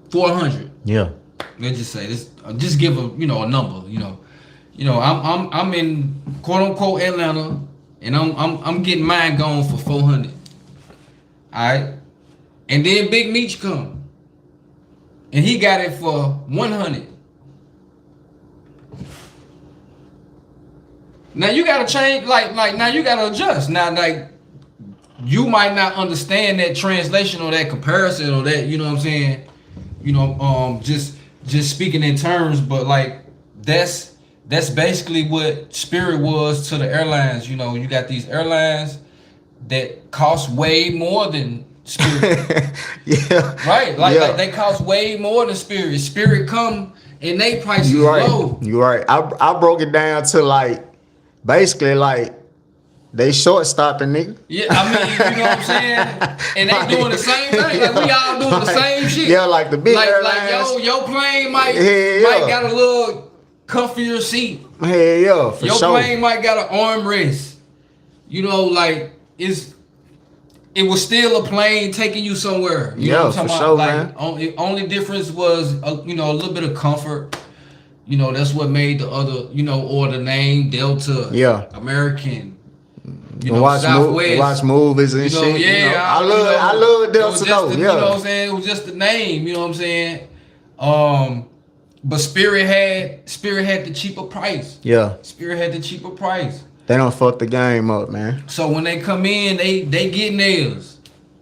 [SPEAKER 1] $400.
[SPEAKER 2] Yeah.
[SPEAKER 1] Let's just say this. Just give a a number. I'm in quote unquote Atlanta, and I'm getting mine going for $400. All right, and then Big Meech come, and he got it for $100. Now you gotta change, like now you gotta adjust. Now, like, you might not understand that translation or that comparison or that, you know what I'm saying? Just speaking in terms, but like that's basically what Spirit was to the airlines. You know, you got these airlines that cost way more than Spirit.
[SPEAKER 2] Yeah.
[SPEAKER 1] Right? Like they cost way more than Spirit. Spirit come and they prices
[SPEAKER 2] You right.
[SPEAKER 1] low.
[SPEAKER 2] You right. I broke it down to like basically like they shortstop the nigga.
[SPEAKER 1] Yeah, I mean, you know what I'm saying? And they doing the same thing. Like we all doing the same shit.
[SPEAKER 2] Yeah, like the big airlines.
[SPEAKER 1] Like your plane might
[SPEAKER 2] Yeah.
[SPEAKER 1] got a little comfier seat.
[SPEAKER 2] Hell yeah, for
[SPEAKER 1] Your
[SPEAKER 2] sure.
[SPEAKER 1] plane might got an armrest. You know, like it was still a plane taking you somewhere. You know what I'm talking
[SPEAKER 2] for
[SPEAKER 1] about?
[SPEAKER 2] sure, man.
[SPEAKER 1] Only difference was a little bit of comfort. You know, that's what made the other, or the name Delta, American.
[SPEAKER 2] Watch movies and shit.
[SPEAKER 1] Yeah,
[SPEAKER 2] I love Delta though.
[SPEAKER 1] You know what I'm saying? It was just the name. You know what I'm saying? But Spirit had the cheaper price.
[SPEAKER 2] Yeah.
[SPEAKER 1] Spirit had the cheaper price.
[SPEAKER 2] They don't fuck the game up, man.
[SPEAKER 1] So when they come in, they get nails.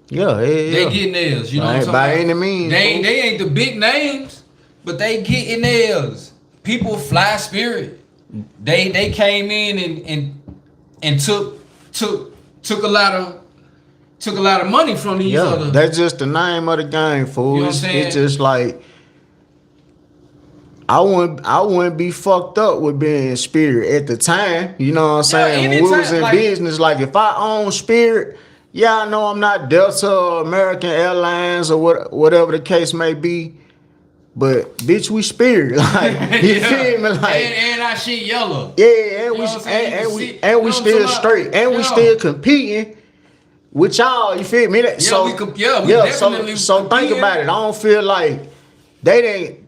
[SPEAKER 2] Yeah.
[SPEAKER 1] They get nails. You know what I'm talking
[SPEAKER 2] by
[SPEAKER 1] about?
[SPEAKER 2] any means.
[SPEAKER 1] They ain't the big names, but they getting nails. People fly Spirit. They came in and took a lot of money from these other.
[SPEAKER 2] That's just the name of the game, fool.
[SPEAKER 1] You know what I'm saying?
[SPEAKER 2] It's just like I wouldn't be fucked up with being Spirit at the time. You know what I'm saying? When we was in business, like if I own Spirit, I know I'm not Delta or American Airlines or whatever the case may be. But bitch, we Spirit, like you feel me, like
[SPEAKER 1] and our shit yellow.
[SPEAKER 2] Yeah, and we still straight, and we still competing with y'all. You feel me?
[SPEAKER 1] We definitely
[SPEAKER 2] so think about it. I don't feel like they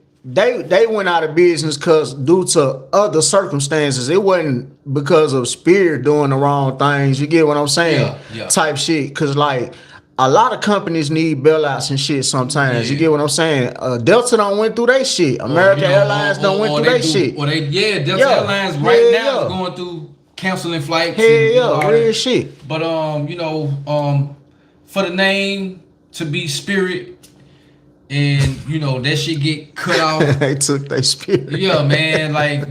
[SPEAKER 2] went out of business because due to other circumstances. It wasn't because of Spirit doing the wrong things. You get what I'm saying?
[SPEAKER 1] Yeah.
[SPEAKER 2] Type shit. Because like a lot of companies need bailouts and shit sometimes. You get what I'm saying? Delta don't went through their shit. American Airlines don't went through their shit.
[SPEAKER 1] Delta Airlines right now is going through canceling flights.
[SPEAKER 2] Real shit.
[SPEAKER 1] But for the name to be Spirit, and that shit get cut off.
[SPEAKER 2] They took their Spirit.
[SPEAKER 1] Yeah, man. Like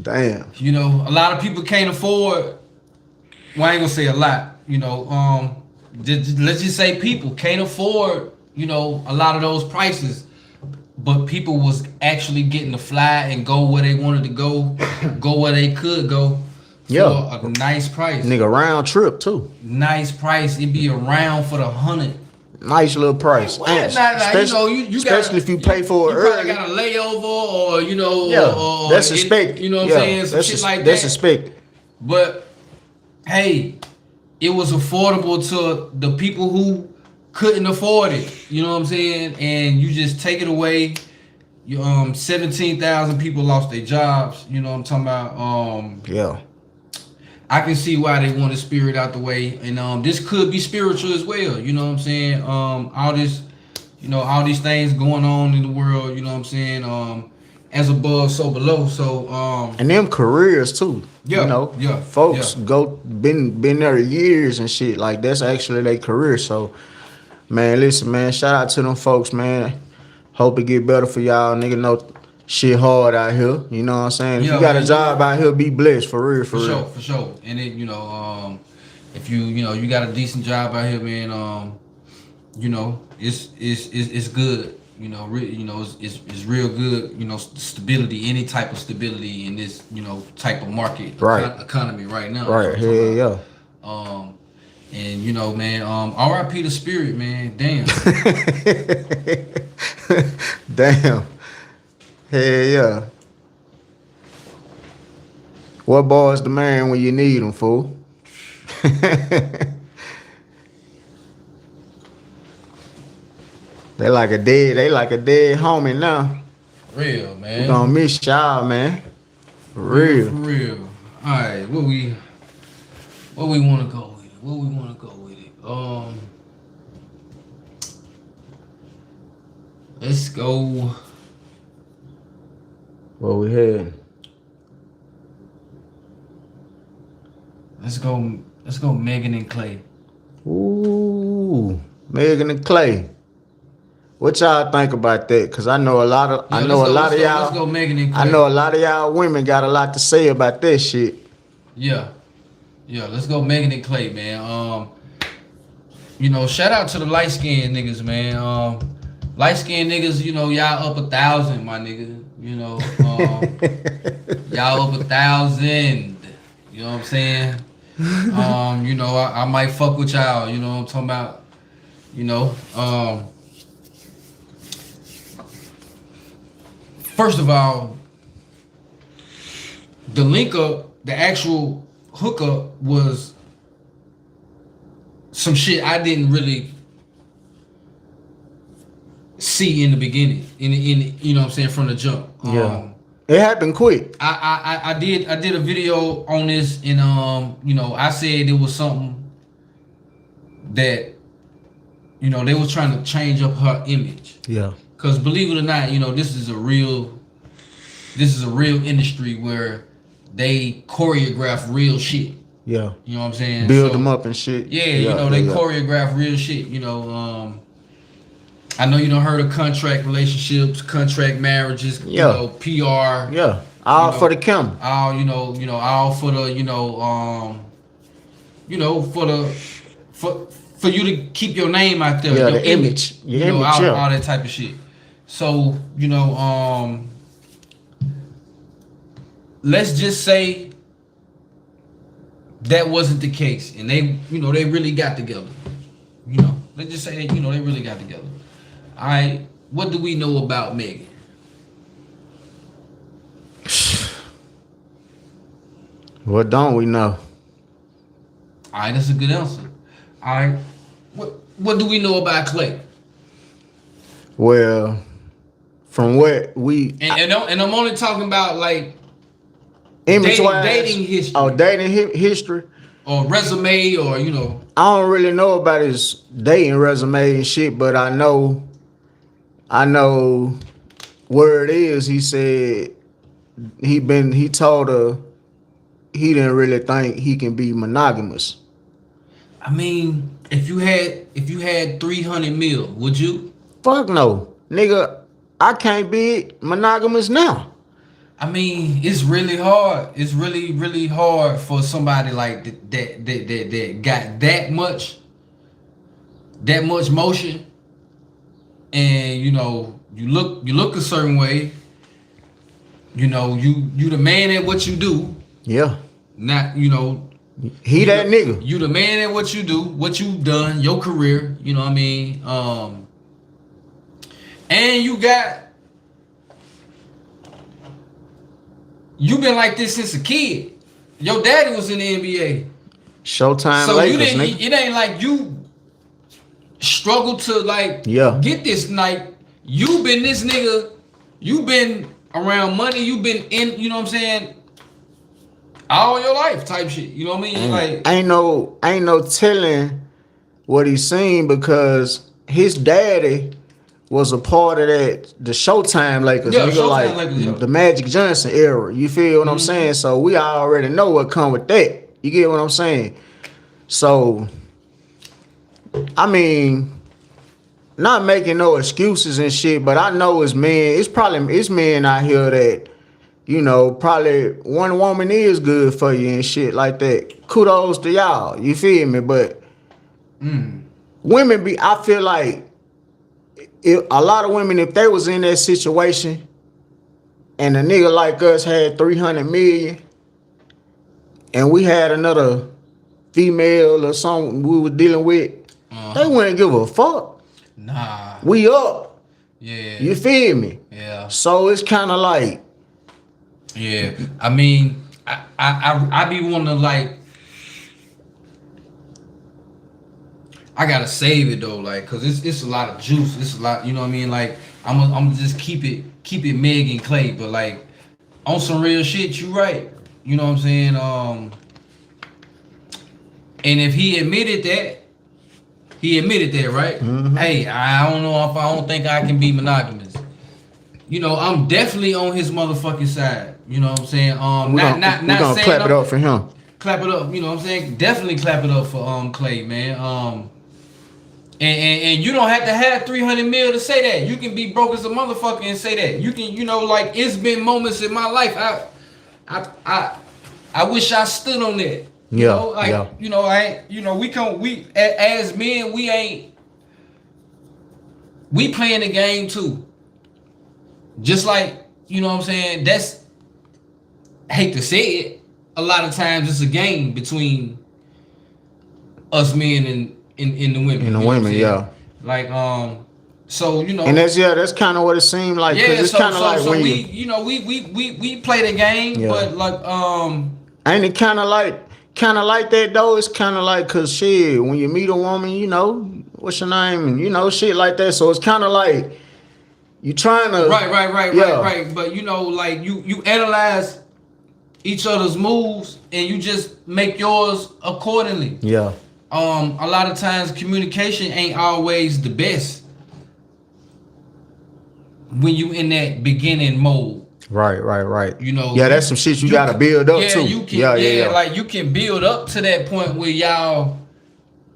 [SPEAKER 2] damn.
[SPEAKER 1] A lot of people can't afford. Well, I ain't gonna say a lot. Let's just say people can't afford, a lot of those prices, but people was actually getting to fly and go where they wanted to go where they could go for a nice price.
[SPEAKER 2] Nigga, round trip too.
[SPEAKER 1] Nice price. It'd be around for the 100.
[SPEAKER 2] Nice little price.
[SPEAKER 1] Especially
[SPEAKER 2] if you pay for it
[SPEAKER 1] you
[SPEAKER 2] early.
[SPEAKER 1] You probably got a layover or
[SPEAKER 2] that's expected.
[SPEAKER 1] You know what I'm saying? Some shit like that.
[SPEAKER 2] That's expected.
[SPEAKER 1] But hey, it was affordable to the people who couldn't afford it. You know what I'm saying? And you just take it away. 17,000 people lost their jobs. You know what I'm talking about? I can see why they wanted Spirit out the way. And this could be spiritual as well. You know what I'm saying? All this, all these things going on in the world, you know what I'm saying? As above, so below. So
[SPEAKER 2] and them careers too. Folks been there years and shit. Like that's actually their career. So man, listen, man, shout out to them folks, man. Hope it get better for y'all. Nigga, shit hard out here. You know what I'm saying? If
[SPEAKER 1] Yeah,
[SPEAKER 2] you got
[SPEAKER 1] man,
[SPEAKER 2] a job out here, be blessed for real, for real.
[SPEAKER 1] For sure. And it, if you got a decent job out here, man, it's good. It's real good. Stability, any type of stability in this, type of market economy right now.
[SPEAKER 2] Right, hell yeah.
[SPEAKER 1] And man, R.I.P. the spirit, man. Damn.
[SPEAKER 2] Damn. Hell yeah. What boy's the man when you need him, fool? They like a dead homie now.
[SPEAKER 1] Real, man.
[SPEAKER 2] We gonna miss y'all, man. For real.
[SPEAKER 1] For real. Alright, what we wanna go with it? Let's go.
[SPEAKER 2] What we had?
[SPEAKER 1] Let's go Megan and Klay.
[SPEAKER 2] Ooh, Megan and Klay. What y'all think about that? Cause I know a lot of y'all.
[SPEAKER 1] Let's go Megan and Klay.
[SPEAKER 2] I know a lot of y'all women got a lot to say about that shit.
[SPEAKER 1] Yeah, let's go Megan and Klay, man. Shout out to the light skinned niggas, man. Light skinned niggas, y'all up 1,000, my nigga. Y'all up 1,000. You know what I'm saying? I might fuck with y'all. You know what I'm talking about? First of all, the link up, the actual hookup was some shit I didn't really see in the beginning. In you know what I'm saying, from the jump.
[SPEAKER 2] It happened quick.
[SPEAKER 1] I did a video on this, and I said it was something that they were trying to change up her image.
[SPEAKER 2] Yeah.
[SPEAKER 1] Cause believe it or not, this is a real industry where they choreograph real shit.
[SPEAKER 2] Yeah.
[SPEAKER 1] You know what I'm saying?
[SPEAKER 2] Build them up and shit.
[SPEAKER 1] Yeah, they choreograph real shit. I know you done heard of contract relationships, contract marriages, PR.
[SPEAKER 2] Yeah. All for the camera.
[SPEAKER 1] All all for the for you to keep your name out there.
[SPEAKER 2] Yeah,
[SPEAKER 1] your
[SPEAKER 2] the image. Your image,
[SPEAKER 1] all that type of shit. So, let's just say that wasn't the case, and they really got together. Let's just say they really got together. All right, what do we know about Megan?
[SPEAKER 2] What don't we know?
[SPEAKER 1] All right, that's a good answer. All right, what do we know about Klay?
[SPEAKER 2] Well, from what we
[SPEAKER 1] and I'm only talking about like
[SPEAKER 2] image-wise,
[SPEAKER 1] dating history.
[SPEAKER 2] Oh, dating history.
[SPEAKER 1] Or resume, or
[SPEAKER 2] I don't really know about his dating resume and shit, but I know where it is. He said he told her he didn't really think he can be monogamous.
[SPEAKER 1] I mean, if you had 300 mil, would you?
[SPEAKER 2] Fuck no, nigga. I can't be monogamous now.
[SPEAKER 1] I mean, it's really hard. It's really, really hard for somebody like that got that much motion, and you look a certain way. You the man at what you do.
[SPEAKER 2] Yeah.
[SPEAKER 1] Not
[SPEAKER 2] he that nigga.
[SPEAKER 1] You the man at what you do, what you've done, your career. You know what I mean? And you've been like this since a kid. Your daddy was in the NBA.
[SPEAKER 2] Showtime
[SPEAKER 1] so
[SPEAKER 2] Lakers,
[SPEAKER 1] nigga. It ain't like you struggle to get this night. You been this nigga. You been around money. You been in. You know what I'm saying? All your life, type shit. You know what I mean? Like
[SPEAKER 2] ain't no telling what he's seen, because his daddy was a part of the Showtime Lakers,
[SPEAKER 1] Showtime Lakers,
[SPEAKER 2] the Magic Johnson era. You feel what I'm saying? So we already know what come with that. You get what I'm saying? So, I mean, not making no excuses and shit, but I know it's men. It's men out here that, you know, probably one woman is good for you and shit like that. Kudos to y'all. You feel me? But women be. I feel like if a lot of women, if they was in that situation, and a nigga like us had 300 million, and we had another female or something we were dealing with, they wouldn't give a fuck.
[SPEAKER 1] Nah.
[SPEAKER 2] We up.
[SPEAKER 1] Yeah.
[SPEAKER 2] You feel me?
[SPEAKER 1] Yeah.
[SPEAKER 2] So it's kind of like,
[SPEAKER 1] yeah. I mean, I be wanting to like. I gotta save it though, like, cause it's a lot of juice. It's a lot, you know what I mean? Like, I'm just keep it Meg and Klay, but like on some real shit, you right. You know what I'm saying? And if he admitted that, right?
[SPEAKER 2] Mm-hmm.
[SPEAKER 1] Hey, I don't think I can be monogamous. You know, I'm definitely on his motherfucking side. You know what I'm saying?
[SPEAKER 2] we're gonna
[SPEAKER 1] saying
[SPEAKER 2] clap it up for him.
[SPEAKER 1] Clap it up, you know what I'm saying? Definitely clap it up for Klay, man. And you don't have to have 300 mil to say that. You can be broke as a motherfucker and say that. You can, you know, like, it's been moments in my life I wish I stood on that. You know, like, you know, we as men, we playing the game too. Just like, you know what I'm saying? That's, I hate to say it, a lot of times it's a game between us men and the women.
[SPEAKER 2] And the women, yeah.
[SPEAKER 1] Like, so, you know.
[SPEAKER 2] And that's kind of what it seemed like.
[SPEAKER 1] Yeah,
[SPEAKER 2] it's kind of like when
[SPEAKER 1] we play the game, but like,
[SPEAKER 2] ain't it kind of like that though? It's kind of like, cause shit, when you meet a woman, you know, what's your name, and you know, shit like that. So it's kind of like you trying to
[SPEAKER 1] right. But you know, like you analyze each other's moves and you just make yours accordingly.
[SPEAKER 2] Yeah.
[SPEAKER 1] A lot of times communication ain't always the best when you in that beginning mode.
[SPEAKER 2] Right.
[SPEAKER 1] You know.
[SPEAKER 2] Yeah, that's some shit you gotta build up too.
[SPEAKER 1] You can, like you can build up to that point where y'all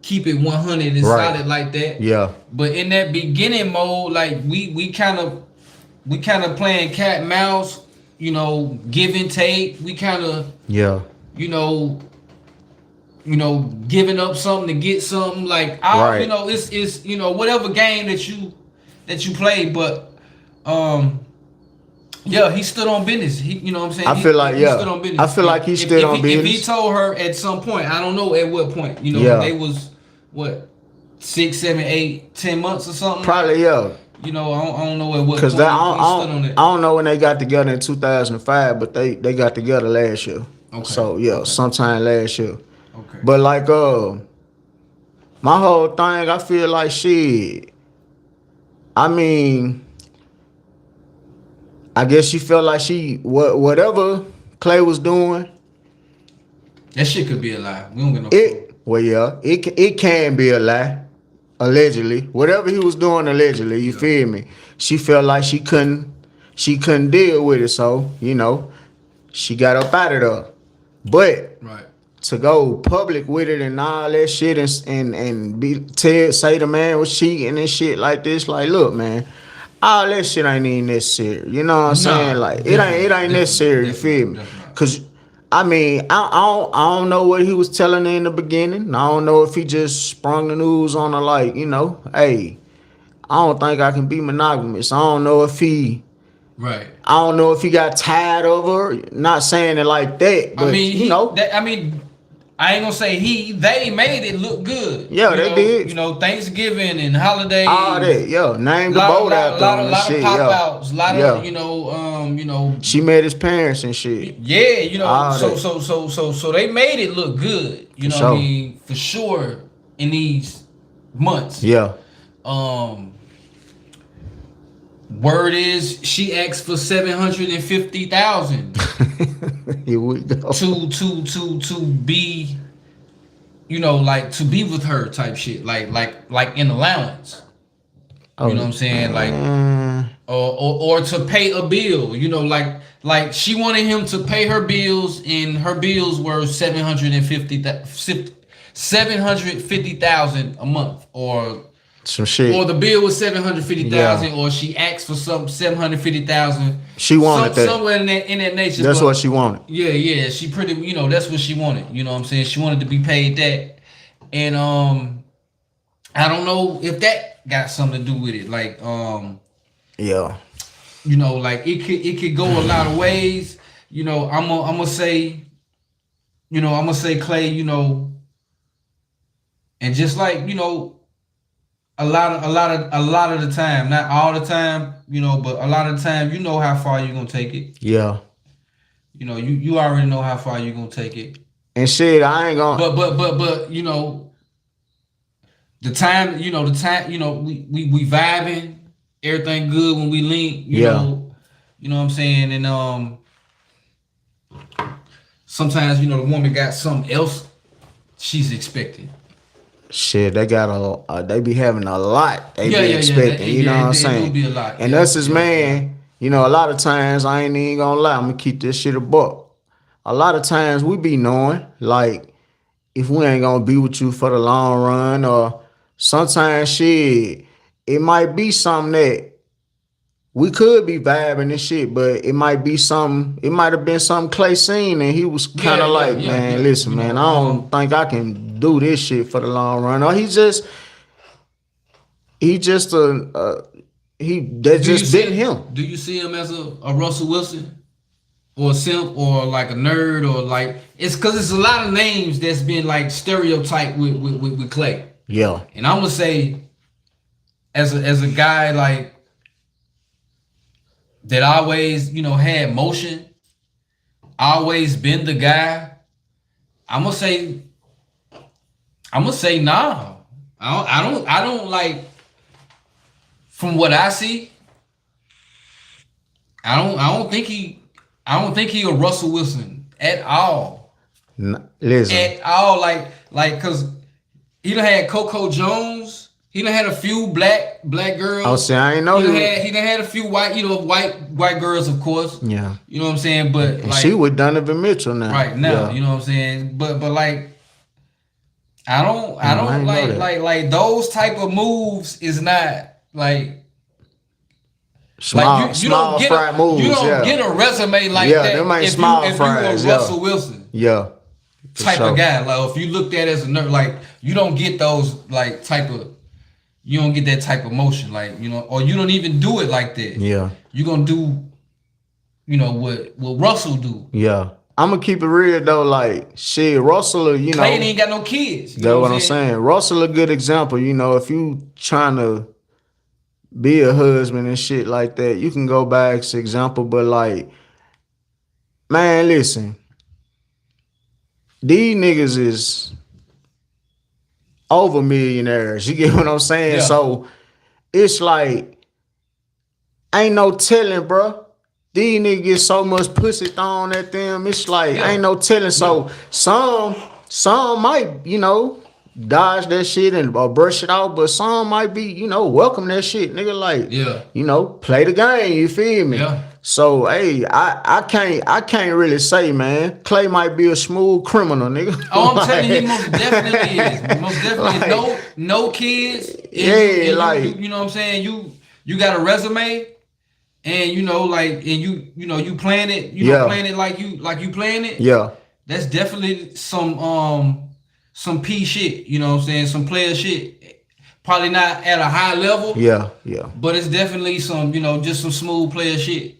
[SPEAKER 1] keep it 100 and solid like that.
[SPEAKER 2] Yeah.
[SPEAKER 1] But in that beginning mode, like we kind of playing cat and mouse, you know, give and take. We kind of you know, giving up something to get something. Like you know, it's you know, whatever game that you play, but yeah, he stood on business. He, you know what I'm saying?
[SPEAKER 2] I feel like
[SPEAKER 1] he stood on business.
[SPEAKER 2] I feel like he stood on business.
[SPEAKER 1] If he told her at some point, I don't know at what point, you know, they was what 6, 7, 8, 10 months or something.
[SPEAKER 2] Probably
[SPEAKER 1] You know, I don't know at what point he
[SPEAKER 2] stood
[SPEAKER 1] on it.
[SPEAKER 2] I don't know when they got together in 2005, but they got together last year.
[SPEAKER 1] Okay.
[SPEAKER 2] So sometime last year.
[SPEAKER 1] Okay.
[SPEAKER 2] But like my whole thing, I feel like shit. I mean, I guess she felt like whatever Klay was doing.
[SPEAKER 1] That shit could be a lie. We don't get no.
[SPEAKER 2] It can be a lie, allegedly. Whatever he was doing, allegedly. You feel me? She felt like she couldn't deal with it, so you know, she got up out of there. But to go public with it and all that shit and say the man was cheating and shit like this, like, look, man. All that shit ain't even necessary. You know what I'm saying? Like it ain't necessary. You feel me? Cause I mean, I don't know what he was telling her in the beginning. I don't know if he just sprung the news on her like, you know, hey, I don't think I can be monogamous. I don't know if he I don't know if he got tired of her. Not saying it like that, but you know.
[SPEAKER 1] I ain't gonna say they made it look good.
[SPEAKER 2] Yeah, they did.
[SPEAKER 1] You know, Thanksgiving and holidays.
[SPEAKER 2] All that, named the boat out there and shit.
[SPEAKER 1] A lot of pop-outs, a lot of, you know.
[SPEAKER 2] She met his parents and shit.
[SPEAKER 1] Yeah, you know, so they made it look good. You know what I mean? For sure in these months.
[SPEAKER 2] Yeah.
[SPEAKER 1] Word is she asked for $750,000.
[SPEAKER 2] Here we go.
[SPEAKER 1] To be, you know, like to be with her type shit, like in allowance. You know what I'm saying? Like or to pay a bill, you know, like she wanted him to pay her bills and her bills were $750,000 a month or
[SPEAKER 2] some shit.
[SPEAKER 1] Or the bill was $750,000, or she asked for some $750,000.
[SPEAKER 2] She wanted that.
[SPEAKER 1] Somewhere in that nature.
[SPEAKER 2] That's what she wanted.
[SPEAKER 1] Yeah. She pretty, that's what she wanted. You know what I'm saying? She wanted to be paid that. And I don't know if that got something to do with it. Like
[SPEAKER 2] yeah.
[SPEAKER 1] Like it could go a lot of ways. I'm gonna say, Klay, and just like, a lot of the time, not all the time, but a lot of the time, how far you're gonna take it.
[SPEAKER 2] Yeah.
[SPEAKER 1] You already know how far you're gonna take it.
[SPEAKER 2] And shit, I ain't gonna.
[SPEAKER 1] But the time, we vibing, everything good when we link. You know what I'm saying, and sometimes the woman got something else she's expecting.
[SPEAKER 2] Shit, they got they be having a lot. They be expecting, you know what I'm saying?
[SPEAKER 1] It do be a lot.
[SPEAKER 2] And us as man, a lot of times, I ain't even gonna lie, I'm gonna keep this shit a buck. A lot of times we be knowing, like, if we ain't gonna be with you for the long run, or sometimes shit, it might be something that we could be vibing and shit, but it might be something, it might have been something Klay seen, and he was kind of listen, man, I don't think I can do this shit for the long run. Or he just didn't him.
[SPEAKER 1] Do you see him as a Russell Wilson? Or a simp, or like a nerd, or like, it's because it's a lot of names that's been like stereotyped with Klay.
[SPEAKER 2] Yeah.
[SPEAKER 1] And I'm gonna say, as a guy like that always, had motion, always been the guy, I'm gonna say nah. I don't like, from what I see, I don't think he a Russell Wilson at all.
[SPEAKER 2] Listen.
[SPEAKER 1] At all, like, cause he done had Coco Jones. He done had a few black girls.
[SPEAKER 2] Oh, see, I ain't know
[SPEAKER 1] he done had a few white girls, of course.
[SPEAKER 2] Yeah.
[SPEAKER 1] You know what I'm saying? But like,
[SPEAKER 2] she with Donovan Mitchell now.
[SPEAKER 1] Right now, you know what I'm saying? But like, I don't like those type of moves is not like.
[SPEAKER 2] Small,
[SPEAKER 1] you don't get
[SPEAKER 2] fry moves.
[SPEAKER 1] You don't get a resume like that.
[SPEAKER 2] Them ain't
[SPEAKER 1] if
[SPEAKER 2] small
[SPEAKER 1] you
[SPEAKER 2] fries.
[SPEAKER 1] a Russell Wilson type of guy. Like, if you looked at as a nerd, like, you don't get those like you don't get that type of motion, like, or you don't even do it like that.
[SPEAKER 2] Yeah,
[SPEAKER 1] you gonna do, what Russell do.
[SPEAKER 2] Yeah, I'm gonna keep it real though. Like, shit, Russell,
[SPEAKER 1] Klay ain't got no kids.
[SPEAKER 2] That's what I'm saying. Russell a good example. If you trying to be a husband and shit like that, you can go back as example. But like, man, listen, these niggas is over millionaires. You get what I'm saying?
[SPEAKER 1] Yeah.
[SPEAKER 2] So it's like, ain't no telling, bro. These niggas get so much pussy thrown at them. It's like, ain't no telling. So some might, dodge that shit or brush it out, but some might be, welcome that shit, nigga. Like, play the game. You feel me?
[SPEAKER 1] Yeah.
[SPEAKER 2] So, hey, I can't really say, man. Klay might be a smooth criminal, nigga.
[SPEAKER 1] Oh, I'm telling you, he most definitely is. Most definitely is. No kids. And you know what I'm saying? You got a resume, and you playing it. Playing it like you playing it.
[SPEAKER 2] Yeah.
[SPEAKER 1] That's definitely some P shit, you know what I'm saying? Some player shit. Probably not at a high level.
[SPEAKER 2] Yeah.
[SPEAKER 1] But it's definitely some, just some smooth player shit,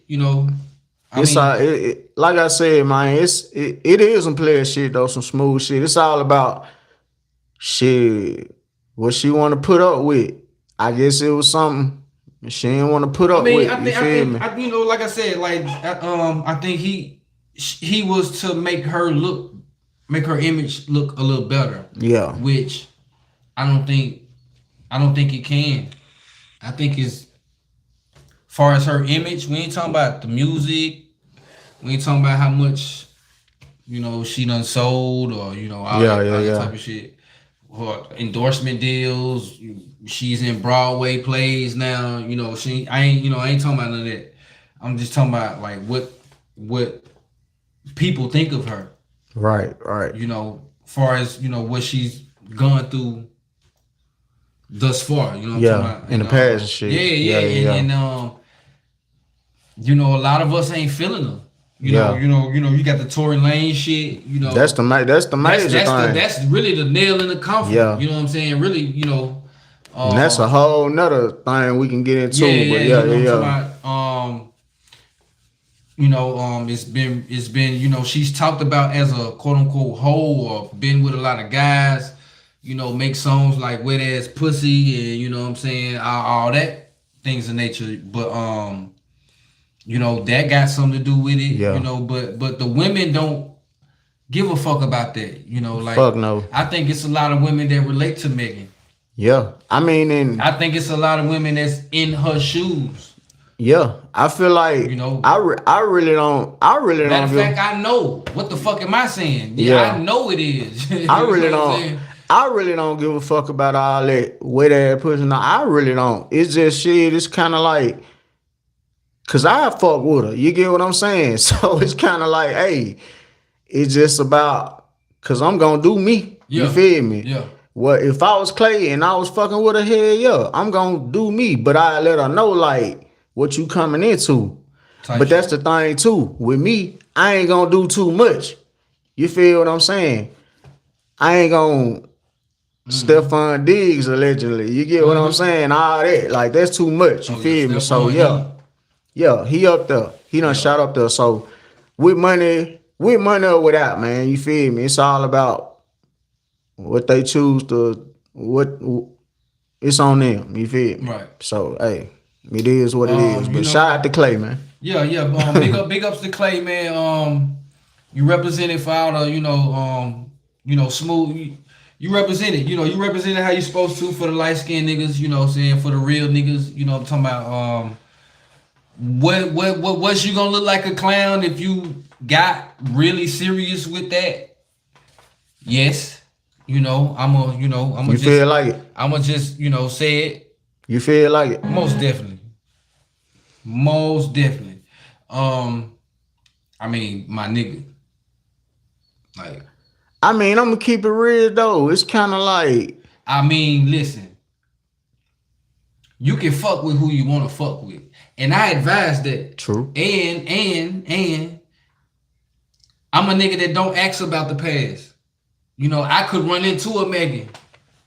[SPEAKER 2] like I said, man, it is some player shit though, some smooth shit. It's all about shit, what she want to put up with. I guess it was something she didn't want to put up with.
[SPEAKER 1] I think, like I said, like, I think he was to make her image look a little better.
[SPEAKER 2] Yeah.
[SPEAKER 1] Which I don't think it can. I think it's, far as her image, we ain't talking about the music. We ain't talking about how much, she done sold, or, all that type of shit. Her endorsement deals. She's in Broadway plays now. I ain't talking about none of that. I'm just talking about like what people think of her. Right. Far as, what she's gone through, thus far. You know what I'm
[SPEAKER 2] Yeah,
[SPEAKER 1] talking about?
[SPEAKER 2] in the past and shit.
[SPEAKER 1] Yeah. And you know, a lot of us ain't feeling them. You know, you got the Tory Lane shit. You know,
[SPEAKER 2] that's the major thing.
[SPEAKER 1] That's really the nail in the coffin.
[SPEAKER 2] Yeah.
[SPEAKER 1] You know what I'm saying? Really, you know.
[SPEAKER 2] And that's a whole nother thing we can get into.
[SPEAKER 1] You know what I'm talking about? You know, it's been, you know, she's talked about as a quote unquote hoe or been with a lot of guys, you know, make songs like wet ass pussy and you know what I'm saying, all that things of nature. But you know, that got something to do with it, you know, but the women don't give a fuck about that, you know, like
[SPEAKER 2] fuck no.
[SPEAKER 1] I think it's a lot of women that relate to Megan.
[SPEAKER 2] Yeah. I mean, and
[SPEAKER 1] I think it's a lot of women that's in her shoes.
[SPEAKER 2] Yeah, I feel like, you know, I really don't.
[SPEAKER 1] Matter of fact, I know. What the fuck am I saying? Yeah, I know it is.
[SPEAKER 2] I really don't. I really don't give a fuck about all that wet ass pussy. No, I really don't. It's just shit. It's kind of like, cause I fuck with her. You get what I'm saying? So it's kind of like, hey, it's just about, cause I'm gonna do me.
[SPEAKER 1] Yeah.
[SPEAKER 2] You feel me?
[SPEAKER 1] Yeah.
[SPEAKER 2] Well, if I was Klay and I was fucking with her, hell yeah, I'm gonna do me. But I let her know like what you coming into. But that's the thing too. With me, I ain't gonna do too much. You feel what I'm saying? I ain't gonna Stephon Diggs allegedly. You get what I'm saying? All that. Like that's too much. You feel me? So yeah, he up there. He done shot up there. So with money or without, man, you feel me? It's all about what they choose to it's on them. You feel me?
[SPEAKER 1] Right.
[SPEAKER 2] So hey. It is what it is, but shout out to Klay, man.
[SPEAKER 1] Yeah. Big ups to Klay, man. You represented for all the, you know, smooth. You represented, you represented how you supposed to for the light skinned niggas. You know what I'm saying, for the real niggas. You know what I'm talking about. What's you gonna look like a clown if you got really serious with that? Yes. You
[SPEAKER 2] feel like it.
[SPEAKER 1] I'ma just, say it.
[SPEAKER 2] You feel like it?
[SPEAKER 1] Most definitely. I mean, my nigga. Like,
[SPEAKER 2] I mean, I'm gonna keep it real though. It's kind of like,
[SPEAKER 1] I mean, listen. You can fuck with who you want to fuck with, and I advise that.
[SPEAKER 2] True.
[SPEAKER 1] And I'm a nigga that don't ask about the past. You know, I could run into a Megan.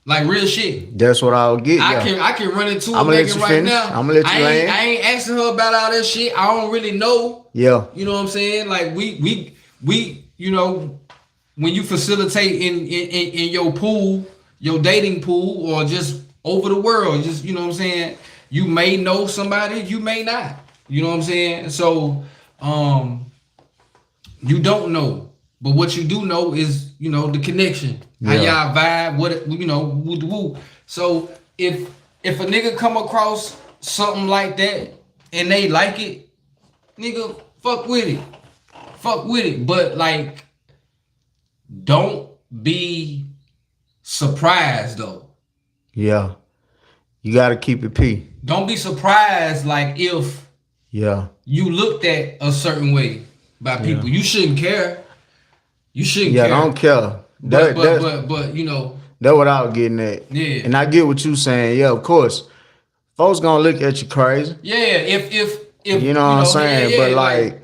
[SPEAKER 1] Like real shit.
[SPEAKER 2] That's what I'll get.
[SPEAKER 1] I can run into a Megan right now.
[SPEAKER 2] I'm gonna let you land.
[SPEAKER 1] I ain't asking her about all that shit. I don't really know.
[SPEAKER 2] Yeah.
[SPEAKER 1] You know what I'm saying? Like we you know, when you facilitate in your pool, your dating pool, or just over the world, just you know what I'm saying? You may know somebody, you may not. You know what I'm saying? So you don't know. But what you do know is, the connection. How y'all vibe, what woo. So if a nigga come across something like that and they like it, nigga, fuck with it. But like, don't be surprised though.
[SPEAKER 2] Yeah. You gotta keep it P.
[SPEAKER 1] Don't be surprised like if you looked at a certain way by people. You shouldn't care. You shouldn't care.
[SPEAKER 2] Yeah, I don't care.
[SPEAKER 1] But
[SPEAKER 2] that's what I was getting at.
[SPEAKER 1] Yeah.
[SPEAKER 2] And I get what you saying. Yeah, of course. Folks gonna look at you crazy.
[SPEAKER 1] Yeah, if
[SPEAKER 2] you know what I'm saying? But like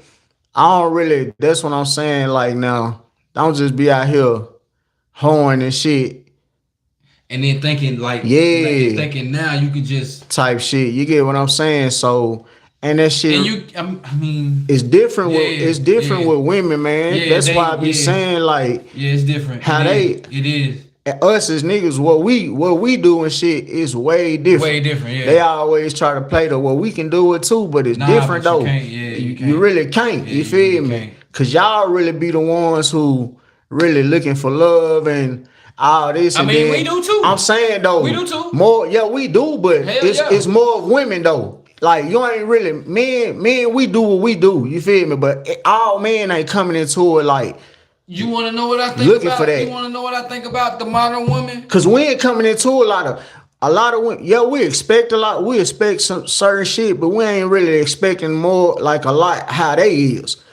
[SPEAKER 2] I don't really, that's what I'm saying. Like now, don't just be out here hoeing and shit.
[SPEAKER 1] And then thinking thinking now you could just
[SPEAKER 2] type shit. You get what I'm saying? So and that shit,
[SPEAKER 1] and I mean,
[SPEAKER 2] it's different. With women, man.
[SPEAKER 1] Yeah,
[SPEAKER 2] that's why I be saying like,
[SPEAKER 1] it's different.
[SPEAKER 2] How
[SPEAKER 1] it is.
[SPEAKER 2] Us as niggas, what we do and shit is way different.
[SPEAKER 1] Way different. Yeah.
[SPEAKER 2] They always try to play the we can do it too, but it's different though. You really can't. You feel me? Cause y'all really be the ones who really looking for love and all this.
[SPEAKER 1] I mean, we do too.
[SPEAKER 2] I'm saying though,
[SPEAKER 1] we do too.
[SPEAKER 2] More, we do, but it's more of women though. Like you ain't really men. We do what we do. You feel me? But all men ain't coming into it like.
[SPEAKER 1] You want to know what I think
[SPEAKER 2] looking
[SPEAKER 1] about?
[SPEAKER 2] For that.
[SPEAKER 1] You want to know what I think about the modern woman?
[SPEAKER 2] Cause we ain't coming into a lot of women. Yeah, we expect a lot. We expect some certain shit, but we ain't really expecting more like a lot how they is.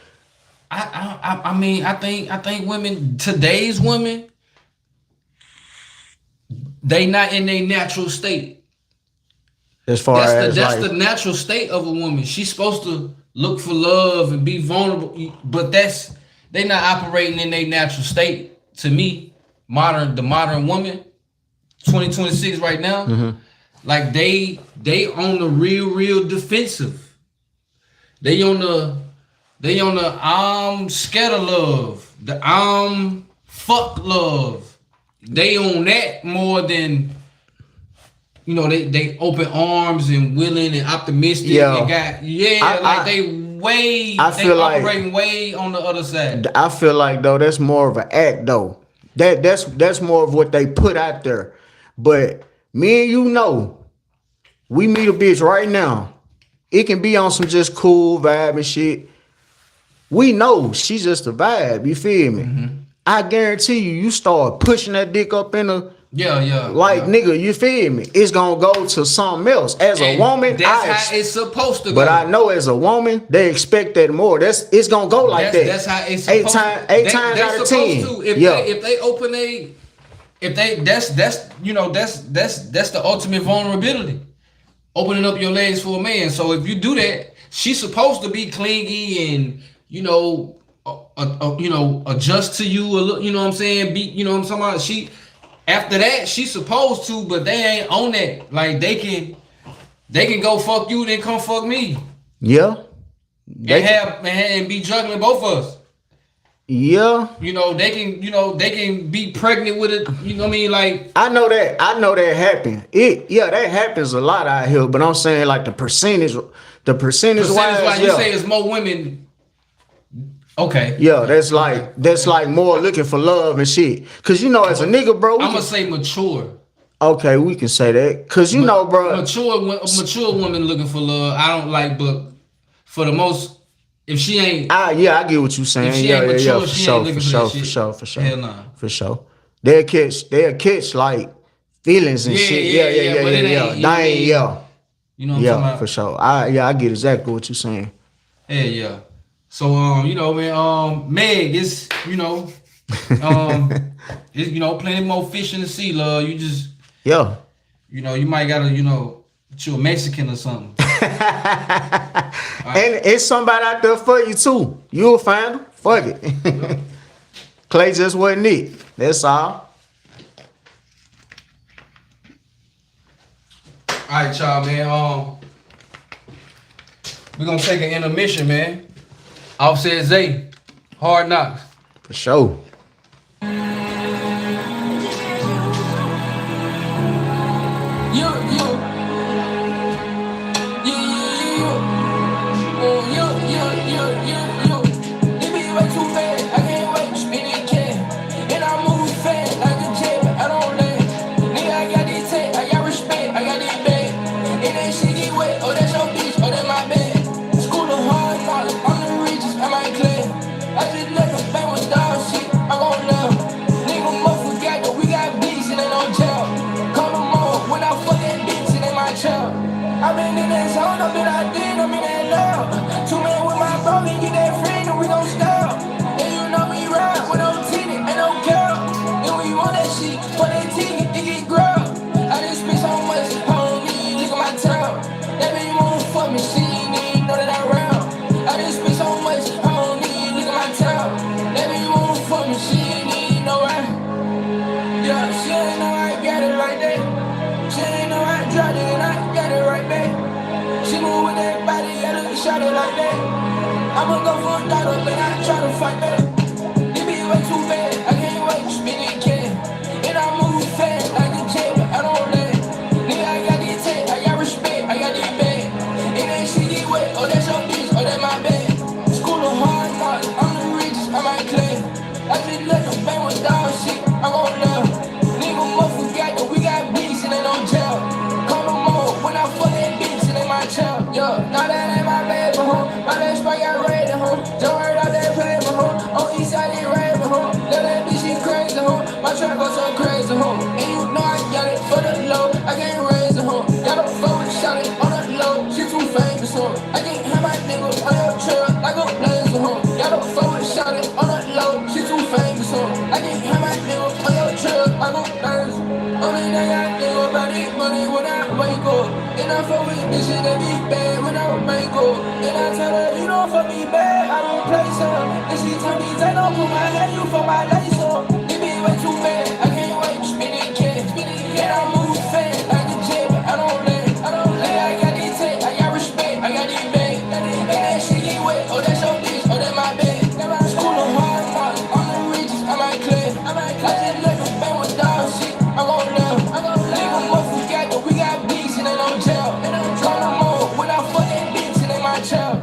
[SPEAKER 1] I mean, I think women, today's women, they not in their natural state.
[SPEAKER 2] As far as
[SPEAKER 1] That's
[SPEAKER 2] like,
[SPEAKER 1] the natural state of a woman. She's supposed to look for love and be vulnerable, but they not operating in their natural state. To me, the modern woman, 2026 right now, like they on the real defensive. They on the I'm scared of love. The I'm fuck love. They on that more than, you know, they open arms and willing and optimistic.
[SPEAKER 2] Yeah.
[SPEAKER 1] They operating way on the other side.
[SPEAKER 2] I feel like though that's more of an act though. That's more of what they put out there. But me and you know, we meet a bitch right now. It can be on some just cool vibe and shit. We know she's just a vibe. You feel me? I guarantee you start pushing that dick up in her. Nigga, you feel me? It's gonna go to something else. As a woman,
[SPEAKER 1] that's how it's supposed to go.
[SPEAKER 2] But I know as a woman, they expect that more. It's gonna go like that.
[SPEAKER 1] That's how it's supposed to.
[SPEAKER 2] Eight times out of 10.
[SPEAKER 1] If they open that's the ultimate vulnerability. Opening up your legs for a man. So if you do that, she's supposed to be clingy and adjust to you a little. You know what I'm saying? After that, she's supposed to, but they ain't on that. Like they can go fuck you, then come fuck me.
[SPEAKER 2] Yeah.
[SPEAKER 1] And be juggling both of us.
[SPEAKER 2] Yeah.
[SPEAKER 1] They can be pregnant with it. You know what I mean? Like
[SPEAKER 2] I know that happen. That happens a lot out here, but I'm saying like the percentage wise,
[SPEAKER 1] you say it's more women. Okay.
[SPEAKER 2] Yeah, that's like more looking for love and shit. Cause as a nigga, bro.
[SPEAKER 1] I'm gonna say mature.
[SPEAKER 2] Okay, we can say that. Cause bro.
[SPEAKER 1] Mature woman looking for love. I don't like, but for the most, if she ain't.
[SPEAKER 2] I get what you saying.
[SPEAKER 1] If she ain't mature, she ain't looking
[SPEAKER 2] for
[SPEAKER 1] sure.
[SPEAKER 2] Hell nah. For sure. They'll catch like feelings and shit. Yeah.
[SPEAKER 1] You know what I'm talking about?
[SPEAKER 2] For sure. I get exactly what you're saying.
[SPEAKER 1] Yeah. So man, Meg, it's it's plenty more fish in the sea, love. You just you might gotta get you a Mexican or something.
[SPEAKER 2] And it's somebody out there for you too. You'll find them. Fuck it. Klay just wasn't it. That's all.
[SPEAKER 1] All right, y'all, man. We're gonna take an intermission, man. Offset Zay, Hard Knocks.
[SPEAKER 2] For sure.
[SPEAKER 4] I've been in that zone, I've been out there, I'm in that love. 2 men with my bro, and get that friend, and we gon' stop. And you know we ride with no teeth and no girl. And when you want that shit, for that teeth, it get grow. I just spent so much, homie, look at my town. That baby won't fuck me, she ain't even know that I'm around. I just spent so much, homie, look at my town. That baby won't fuck me, she ain't even know I. Yeah, she ain't know I got it right there. She ain't know I dropped it and I got it right back. She move with that body, I done shot it like that. I'ma go for a dollar, but I try to fight back. It be way too bad, I can't wait to spin it can. And I move fast like a jet, but I don't land. Nigga, I got this tech, I got respect, I got this bag. It ain't shit get wet, oh that's your bitch, oh that's my bag. School of hard knocks, I'm the richest, I might claim. I just let them bang with dog shit, I gon' love. Nigga, forgot that we got beats and they don't jail. Call them all when I fuck that bitch and they my child. Yeah, now that ain't my baby, huh? My last spot got raided, huh? Don't worry about that paper, huh? On east side it rain, huh? Let that bitch she crazy, huh? My trap go so crazy, huh? And you know I got it for the low, I can't raise it, huh? Got a phone, shot it on the low, she too famous, huh? I can't have my nigga on your trail like a blazer, huh? Got a phone, shot it on the low, she too famous, huh? I can't have my nigga on your trail like a blazer. Only thing I And I tell her, you don't fuck me bad, I don't play some. And she tell me, take don't put my hand, you for my lace on. It be way too bad, I can't wait, spinning cat. And I move fast, like a jet, but I don't land. I got these tech, I got respect, I got these bags. And that shit get wet, oh that's your bitch, oh that's my bag. School of hard knocks, I'm the richest, I'm like Klay. I just let them bang with dog shit, I'm gon' love. Nigga must forget that we got beats and they don't jail. Call them on, when I fuck that bitch and they my child.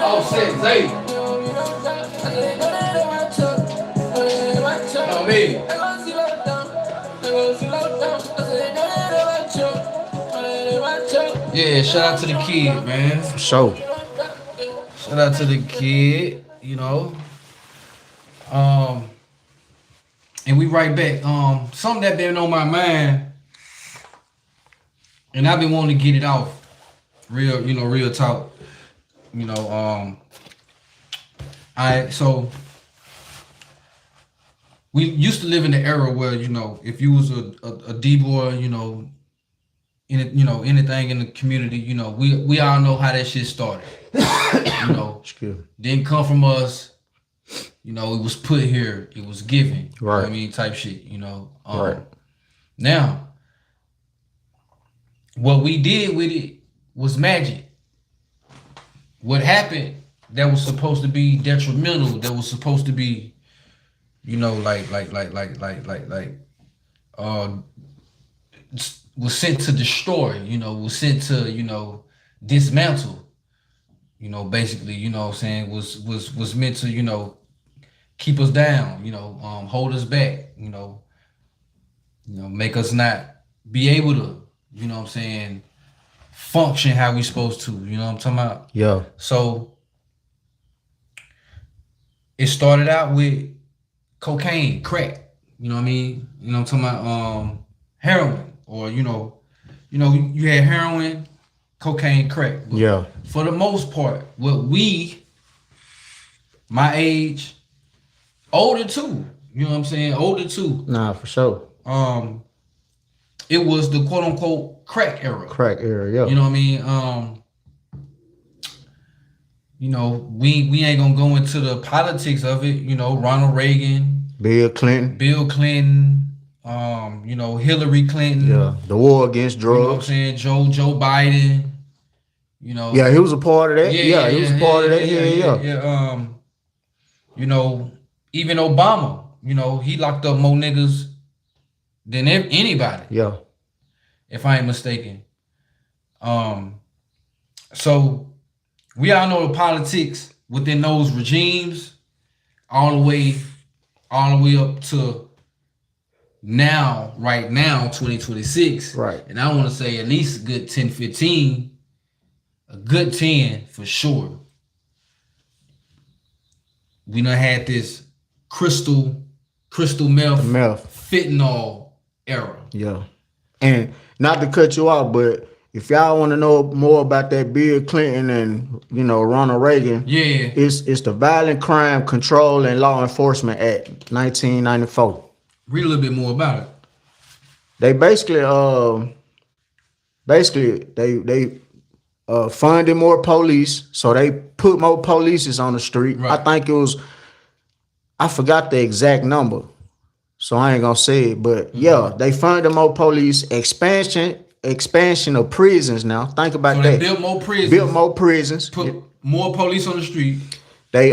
[SPEAKER 1] Oh, shit, Zay. Oh, me. Yeah, shout out to the kid, man.
[SPEAKER 2] For sure.
[SPEAKER 1] Shout out to the kid, you know. And we right back. Something that been on my mind, and I've been wanting to get it off. Real talk. So we used to live in the era where, if you was a D-boy, anything in the community, we all know how that shit started. Didn't come from us. It was put here. It was given.
[SPEAKER 2] Right.
[SPEAKER 1] You know what I mean, type shit.
[SPEAKER 2] Right.
[SPEAKER 1] Now, what we did with it was magic. What happened that was supposed to be detrimental, that was supposed to be, was sent to destroy, was sent to, dismantle, basically, was meant to, keep us down, hold us back, make us not be able to, function how we supposed to, you know what I'm talking about?
[SPEAKER 2] Yeah.
[SPEAKER 1] So it started out with cocaine, crack, you know what I mean? You know what I'm talking about? Heroin, or you had heroin, cocaine, crack. But
[SPEAKER 2] yeah.
[SPEAKER 1] For the most part, my age, older too, you know what I'm saying? Older too.
[SPEAKER 2] Nah, for sure.
[SPEAKER 1] It was the quote unquote crack era.
[SPEAKER 2] Crack era, yeah.
[SPEAKER 1] You know what I mean? We ain't gonna go into the politics of it. Ronald Reagan,
[SPEAKER 2] Bill Clinton,
[SPEAKER 1] Hillary Clinton.
[SPEAKER 2] Yeah, the war against drugs.
[SPEAKER 1] You know what I'm saying? Joe Biden.
[SPEAKER 2] Yeah, he was a part of that. Yeah, he was a part of that. Yeah.
[SPEAKER 1] Even Obama. He locked up more niggas than anybody.
[SPEAKER 2] Yeah.
[SPEAKER 1] If I ain't mistaken. So we all know the politics within those regimes, all the way up to right now, 2026.
[SPEAKER 2] Right.
[SPEAKER 1] And I want to say at least a good 10, 15, a good 10 for sure. We done had this crystal meth fentanyl era.
[SPEAKER 2] Yeah. And not to cut you off, but if y'all want to know more about that Bill Clinton and Ronald Reagan,
[SPEAKER 1] yeah,
[SPEAKER 2] it's the Violent Crime Control and Law Enforcement Act, 1994.
[SPEAKER 1] Read a little bit more about it.
[SPEAKER 2] They basically they funded more police, so they put more police on the street.
[SPEAKER 1] Right.
[SPEAKER 2] I forgot the exact number, so I ain't gonna say it, but yeah, they funded more police, expansion of prisons. Now think about that.
[SPEAKER 1] They built more prisons. Put more police on the street.
[SPEAKER 2] They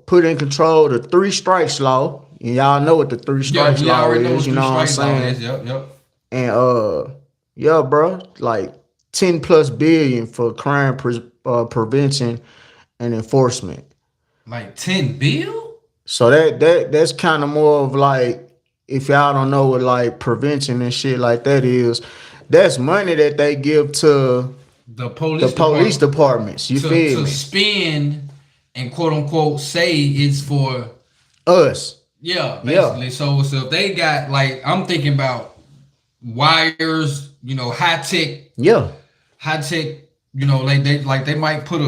[SPEAKER 2] put in control the 3 strikes law, and y'all know what the 3 strikes law is. You know what I'm saying?
[SPEAKER 1] Yep.
[SPEAKER 2] And yeah, bro, like 10+ billion for crime prevention and enforcement.
[SPEAKER 1] Like 10 bill?
[SPEAKER 2] So that's kind of more of like, if y'all don't know what like prevention and shit like that is, that's money that they give to
[SPEAKER 1] the police
[SPEAKER 2] departments. You feel me?
[SPEAKER 1] To spend and quote unquote say it's for
[SPEAKER 2] us.
[SPEAKER 1] Yeah, basically. Yeah. So if they got, like, I'm thinking about wires, high tech.
[SPEAKER 2] Yeah.
[SPEAKER 1] High tech, they might put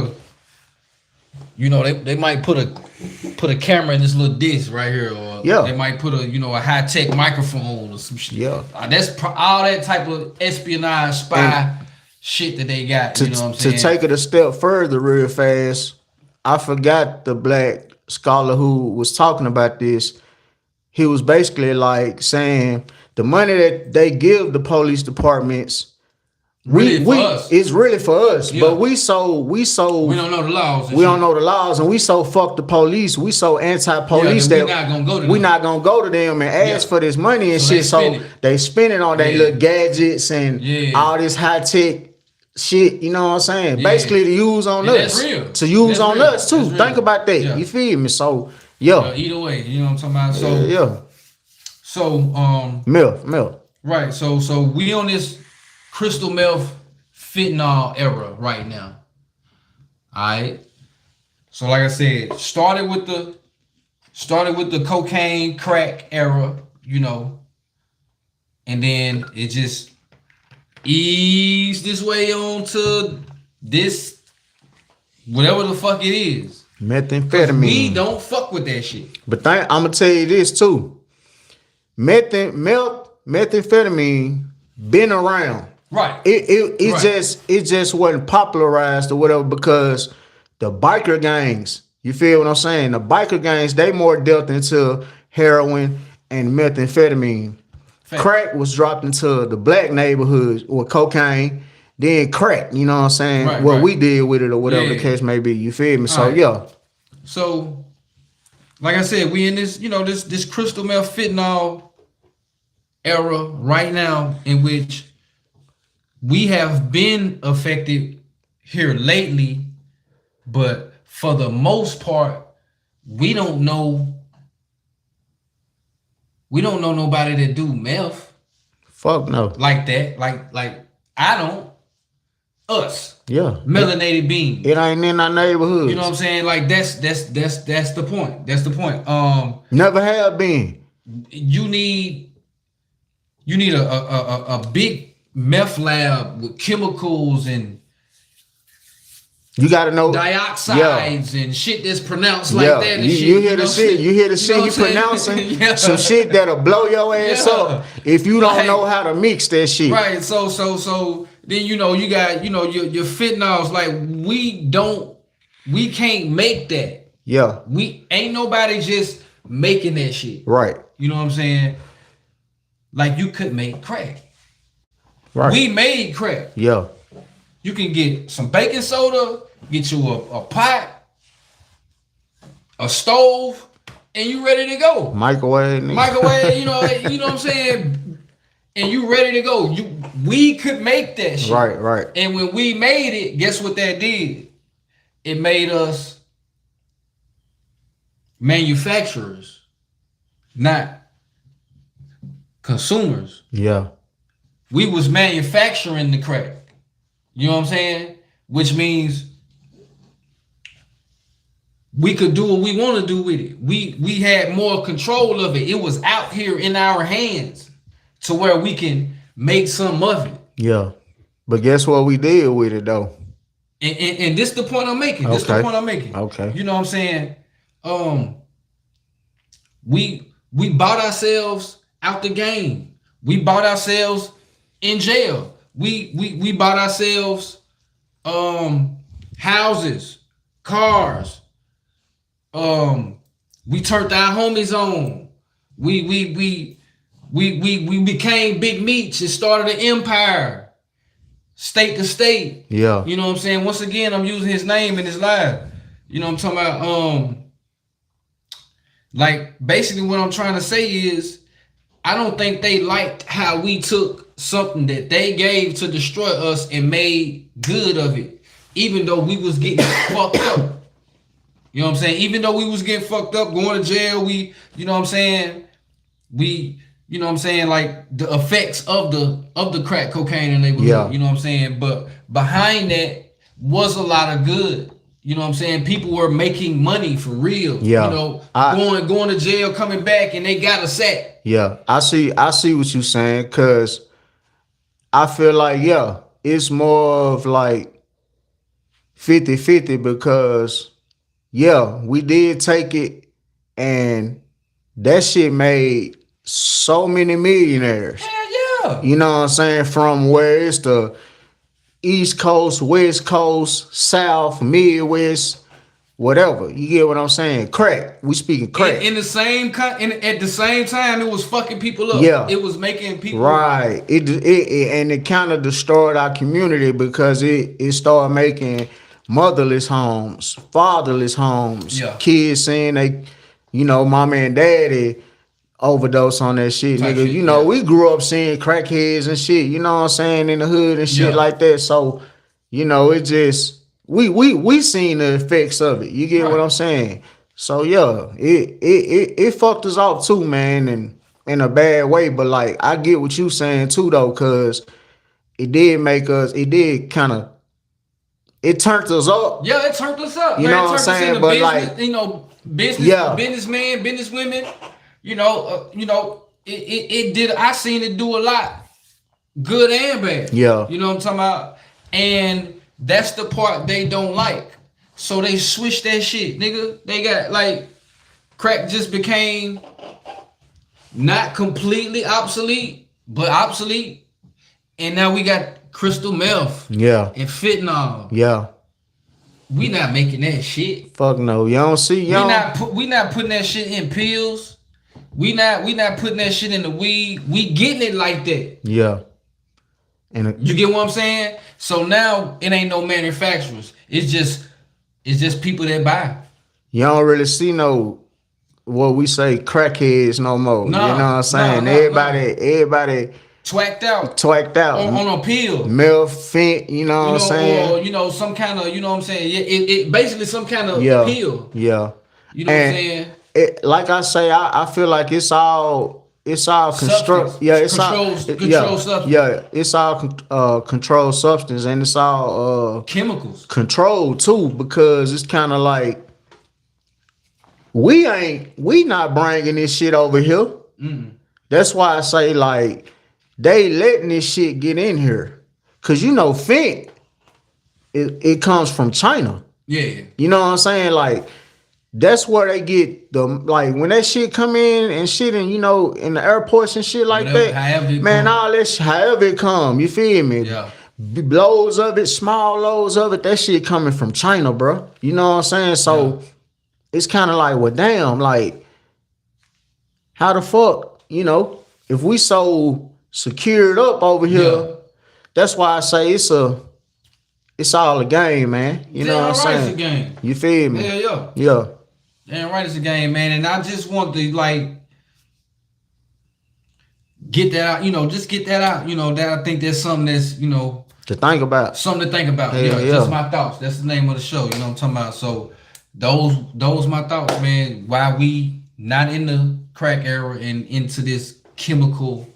[SPEAKER 1] you know, they might put a camera in this little disc right here, or they might put a high tech microphone or some shit.
[SPEAKER 2] Yeah,
[SPEAKER 1] That's all that type of espionage spy shit that they got. You know what I'm saying?
[SPEAKER 2] To take it a step further, real fast, I forgot the black scholar who was talking about this. He was basically like saying the money that they give the police departments. It's really for us, but we don't know the laws. We don't know the laws, and we so fuck the police. We so anti-police that we not gonna go to them and ask for this money and shit. So they spend it on their little gadgets and all this high tech shit. You know what I'm saying? Basically to use on us, to use on us too. Think about that. You feel me? So
[SPEAKER 1] either way, you know what I'm talking about. So
[SPEAKER 2] milk.
[SPEAKER 1] Right. So we on this crystal meth fentanyl era right now. All right. So like I said, started with the cocaine crack era, you know, and then it just eased this way on to this whatever the fuck it is.
[SPEAKER 2] Methamphetamine.
[SPEAKER 1] We don't fuck with that shit.
[SPEAKER 2] But I'm gonna tell you this too. Methamphetamine been around.
[SPEAKER 1] Right.
[SPEAKER 2] It just wasn't popularized or whatever because the biker gangs, you feel what I'm saying? The biker gangs, they more dealt into heroin and methamphetamine. Crack was dropped into the black neighborhoods with cocaine, then crack, you know what I'm saying? We did with it or whatever the case may be. You feel me? So
[SPEAKER 1] So like I said, we in this, this crystal meth fentanyl era right now in which we have been affected here lately, but for the most part, we don't know nobody that do meth.
[SPEAKER 2] Fuck no.
[SPEAKER 1] Like that. Like I don't. Us.
[SPEAKER 2] Yeah.
[SPEAKER 1] Melanated beings.
[SPEAKER 2] It ain't in our neighborhood.
[SPEAKER 1] You know what I'm saying? Like that's the point. That's the point.
[SPEAKER 2] Never have been.
[SPEAKER 1] You need a big meth lab with chemicals and
[SPEAKER 2] you gotta know
[SPEAKER 1] dioxides and shit that's pronounced like that. And
[SPEAKER 2] you hear the shit. You hear the shit he pronouncing. Some shit that'll blow your ass up if you don't know how to mix that shit.
[SPEAKER 1] Right. So then you got your fentanyls. Like we can't make that.
[SPEAKER 2] Yeah.
[SPEAKER 1] We ain't nobody just making that shit.
[SPEAKER 2] Right.
[SPEAKER 1] You know what I'm saying? Like you could make crack.
[SPEAKER 2] Right.
[SPEAKER 1] We made crack.
[SPEAKER 2] Yeah.
[SPEAKER 1] You can get some baking soda, get you a pot, a stove, and you ready to go.
[SPEAKER 2] Microwave,
[SPEAKER 1] you know what I'm saying? And you ready to go. We could make that shit.
[SPEAKER 2] Right.
[SPEAKER 1] And when we made it, guess what that did? It made us manufacturers, not consumers.
[SPEAKER 2] Yeah.
[SPEAKER 1] We was manufacturing the crack. You know what I'm saying? Which means we could do what we want to do with it. We had more control of it. It was out here in our hands to where we can make some of it.
[SPEAKER 2] Yeah. But guess what we did with it though?
[SPEAKER 1] And this is the point I'm making.
[SPEAKER 2] Okay.
[SPEAKER 1] You know what I'm saying? We bought ourselves out the game. We bought ourselves in jail. We bought ourselves houses, cars. We turned our homies on. We became big meats and started an empire, state to state.
[SPEAKER 2] Yeah.
[SPEAKER 1] You know what I'm saying? Once again, I'm using his name in his life. You know what I'm talking about? Like basically what I'm trying to say is I don't think they liked how we took something that they gave to destroy us and made good of it, even though we was getting fucked up. You know what I'm saying? Even though we was getting fucked up, going to jail, you know what I'm saying? Like the effects of the crack cocaine in the neighborhood, you know what I'm saying? But behind that was a lot of good. You know what I'm saying? People were making money for real.
[SPEAKER 2] Yeah.
[SPEAKER 1] You know, going to jail, coming back, and they got a sack.
[SPEAKER 2] Yeah. I see what you're saying, because I feel like, it's more of like 50-50 because yeah, we did take it, and that shit made so many millionaires.
[SPEAKER 1] Hell yeah.
[SPEAKER 2] You know what I'm saying? From where it's the East Coast, West Coast, South, Midwest, whatever. You get what I'm saying? Crack. We speaking crack.
[SPEAKER 1] In the same at the same time, it was fucking people up.
[SPEAKER 2] Yeah.
[SPEAKER 1] It was making people
[SPEAKER 2] right. It kind of destroyed our community because it started making motherless homes, fatherless homes.
[SPEAKER 1] Yeah.
[SPEAKER 2] Kids saying they, mama and daddy overdose on that shit,
[SPEAKER 1] Type
[SPEAKER 2] nigga.
[SPEAKER 1] shit,
[SPEAKER 2] We grew up seeing crackheads and shit, you know what I'm saying, in the hood and shit like that. So, it just we seen the effects of it. You get what I'm saying? So yeah, it fucked us off too, man, and in a bad way. But like I get what you saying too though, cause it did kind of it turned us up.
[SPEAKER 1] Yeah, it turned us up.
[SPEAKER 2] You know what I'm saying? But
[SPEAKER 1] business, businessmen, businesswomen. It did. I seen it do a lot, good and bad.
[SPEAKER 2] Yeah.
[SPEAKER 1] You know what I'm talking about? And that's the part they don't like. So they switched that shit, nigga. They got like crack just became not completely obsolete, but obsolete. And now we got crystal meth.
[SPEAKER 2] Yeah.
[SPEAKER 1] And fentanyl.
[SPEAKER 2] Yeah.
[SPEAKER 1] We not making that shit.
[SPEAKER 2] Fuck no. You don't see.
[SPEAKER 1] We not putting that shit in pills. We not putting that shit in the weed. We getting it like that.
[SPEAKER 2] Yeah. And
[SPEAKER 1] You get what I'm saying? So now it ain't no manufacturers. It's just people that buy.
[SPEAKER 2] You don't really see no what we say crackheads no more.
[SPEAKER 1] No,
[SPEAKER 2] you know what I'm saying? Everybody
[SPEAKER 1] twacked out on a pill.
[SPEAKER 2] Meth, fent, you know what I'm saying?
[SPEAKER 1] Or some kind of, you know what I'm saying? It basically some kind of pill.
[SPEAKER 2] Yeah.
[SPEAKER 1] You know what I'm saying?
[SPEAKER 2] Like I say, I feel like it's all control. Yeah, it's
[SPEAKER 1] controlled substance.
[SPEAKER 2] Yeah, it's all controlled substance, and it's all
[SPEAKER 1] chemicals
[SPEAKER 2] controlled too, because it's kind of like we not bringing this shit over here. That's why I say like they letting this shit get in here, cause fent it comes from China.
[SPEAKER 1] Yeah,
[SPEAKER 2] you know what I'm saying, like. That's where they get when that shit come in and shit, and in the airports and shit like all that however it come, you feel me?
[SPEAKER 1] Yeah.
[SPEAKER 2] Loads of it, small loads of it, that shit coming from China, bro. You know what I'm saying? So it's kind of like, well, damn, like how the fuck, if we so secured up over here, that's why I say it's all a game, man. You know what I'm saying?
[SPEAKER 1] It's a game.
[SPEAKER 2] You feel me?
[SPEAKER 1] Yeah. Damn right, it's a game, man. And I just want to get that out, just get that out, that I think that's something that's,
[SPEAKER 2] to think about.
[SPEAKER 1] Something to think about. Just my thoughts. That's the name of the show, you know what I'm talking about? So those my thoughts, man. Why we not in the crack era and into this chemical,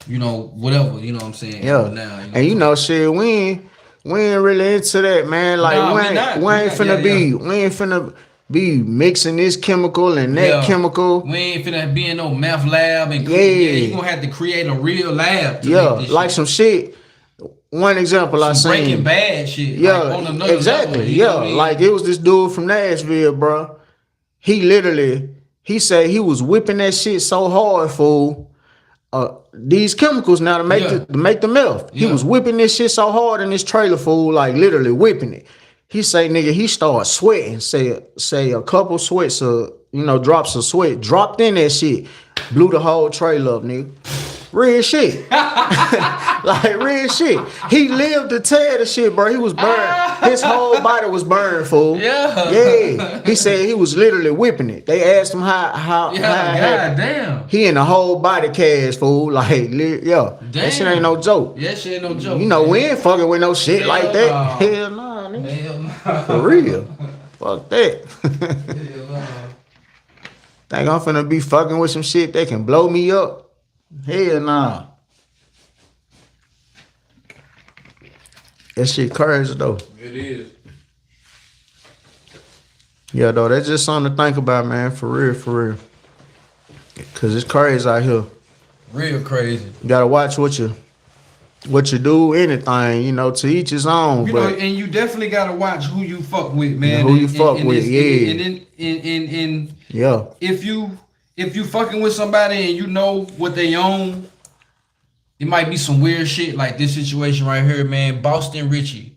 [SPEAKER 1] whatever, you know what I'm saying?
[SPEAKER 2] Yeah.
[SPEAKER 1] Now,
[SPEAKER 2] and shit, we ain't really into that, man. Like we ain't finna be mixing this chemical and that chemical.
[SPEAKER 1] We ain't finna be in no meth lab and you gonna have to create a real lab to make this
[SPEAKER 2] like
[SPEAKER 1] shit.
[SPEAKER 2] some shit. One example I seen.
[SPEAKER 1] Breaking Bad shit.
[SPEAKER 2] Yeah,
[SPEAKER 1] on another
[SPEAKER 2] exactly.
[SPEAKER 1] level,
[SPEAKER 2] Like it was this dude from Nashville, bro. He said he was whipping that shit so hard, fool. These chemicals now to make the meth. He was whipping this shit so hard in this trailer, fool, like literally whipping it. He say, nigga, he started sweating. Say a couple sweats, drops of sweat dropped in that shit, blew the whole trailer up, nigga. Real shit. Like real shit. He lived to tell the shit, bro. He was burned. His whole body was burned, fool. Yeah. He said he was literally whipping it. They asked him how
[SPEAKER 1] damn.
[SPEAKER 2] He in a whole body cast, fool. Like, that shit ain't no joke.
[SPEAKER 1] That shit ain't no joke.
[SPEAKER 2] We ain't fucking with no shit like that. Hell nah, nigga.
[SPEAKER 1] Hell nah.
[SPEAKER 2] For real. Fuck that.
[SPEAKER 1] Hell nah.
[SPEAKER 2] Think I'm finna be fucking with some shit that can blow me up? Hell nah. That shit crazy though.
[SPEAKER 1] It is.
[SPEAKER 2] Yeah, though, that's just something to think about, man. For real. Cause it's crazy out here.
[SPEAKER 1] Real crazy.
[SPEAKER 2] You gotta watch what you what you do, anything, you know, to each his own.
[SPEAKER 1] You
[SPEAKER 2] but
[SPEAKER 1] know, and you definitely gotta watch who you fuck with, man.
[SPEAKER 2] who you fuck with, yeah.
[SPEAKER 1] And then in
[SPEAKER 2] yeah,
[SPEAKER 1] if you fucking with somebody and you know what they own, it might be some weird shit like this situation right here, man. Boston Richie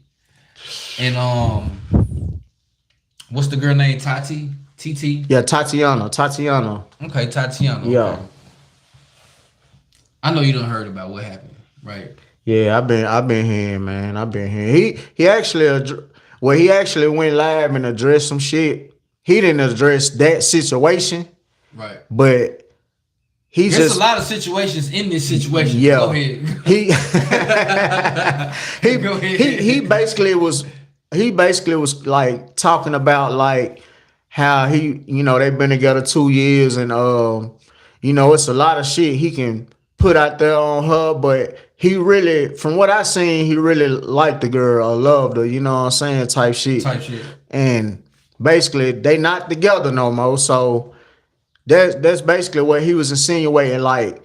[SPEAKER 1] and what's the girl name? Tati? TT?
[SPEAKER 2] yeah, Tatiana.
[SPEAKER 1] Okay, Tatiana.
[SPEAKER 2] Yeah.
[SPEAKER 1] Okay. I know you done heard about what happened, right?
[SPEAKER 2] Yeah, I've been hearing, man. I've been hearing. He actually went live and addressed some shit. He didn't address that situation,
[SPEAKER 1] Right.
[SPEAKER 2] but he
[SPEAKER 1] There's
[SPEAKER 2] just
[SPEAKER 1] a lot of situations in this situation.
[SPEAKER 2] yeah.
[SPEAKER 1] Go ahead. Go ahead.
[SPEAKER 2] He basically was like talking about like how he, you know, they've been together 2 years and you know, it's a lot of shit he can put out there on her, but he really, from what I seen, he really liked the girl or loved her, you know what I'm saying, type shit. And basically they not together no more. So that's basically what he was insinuating, like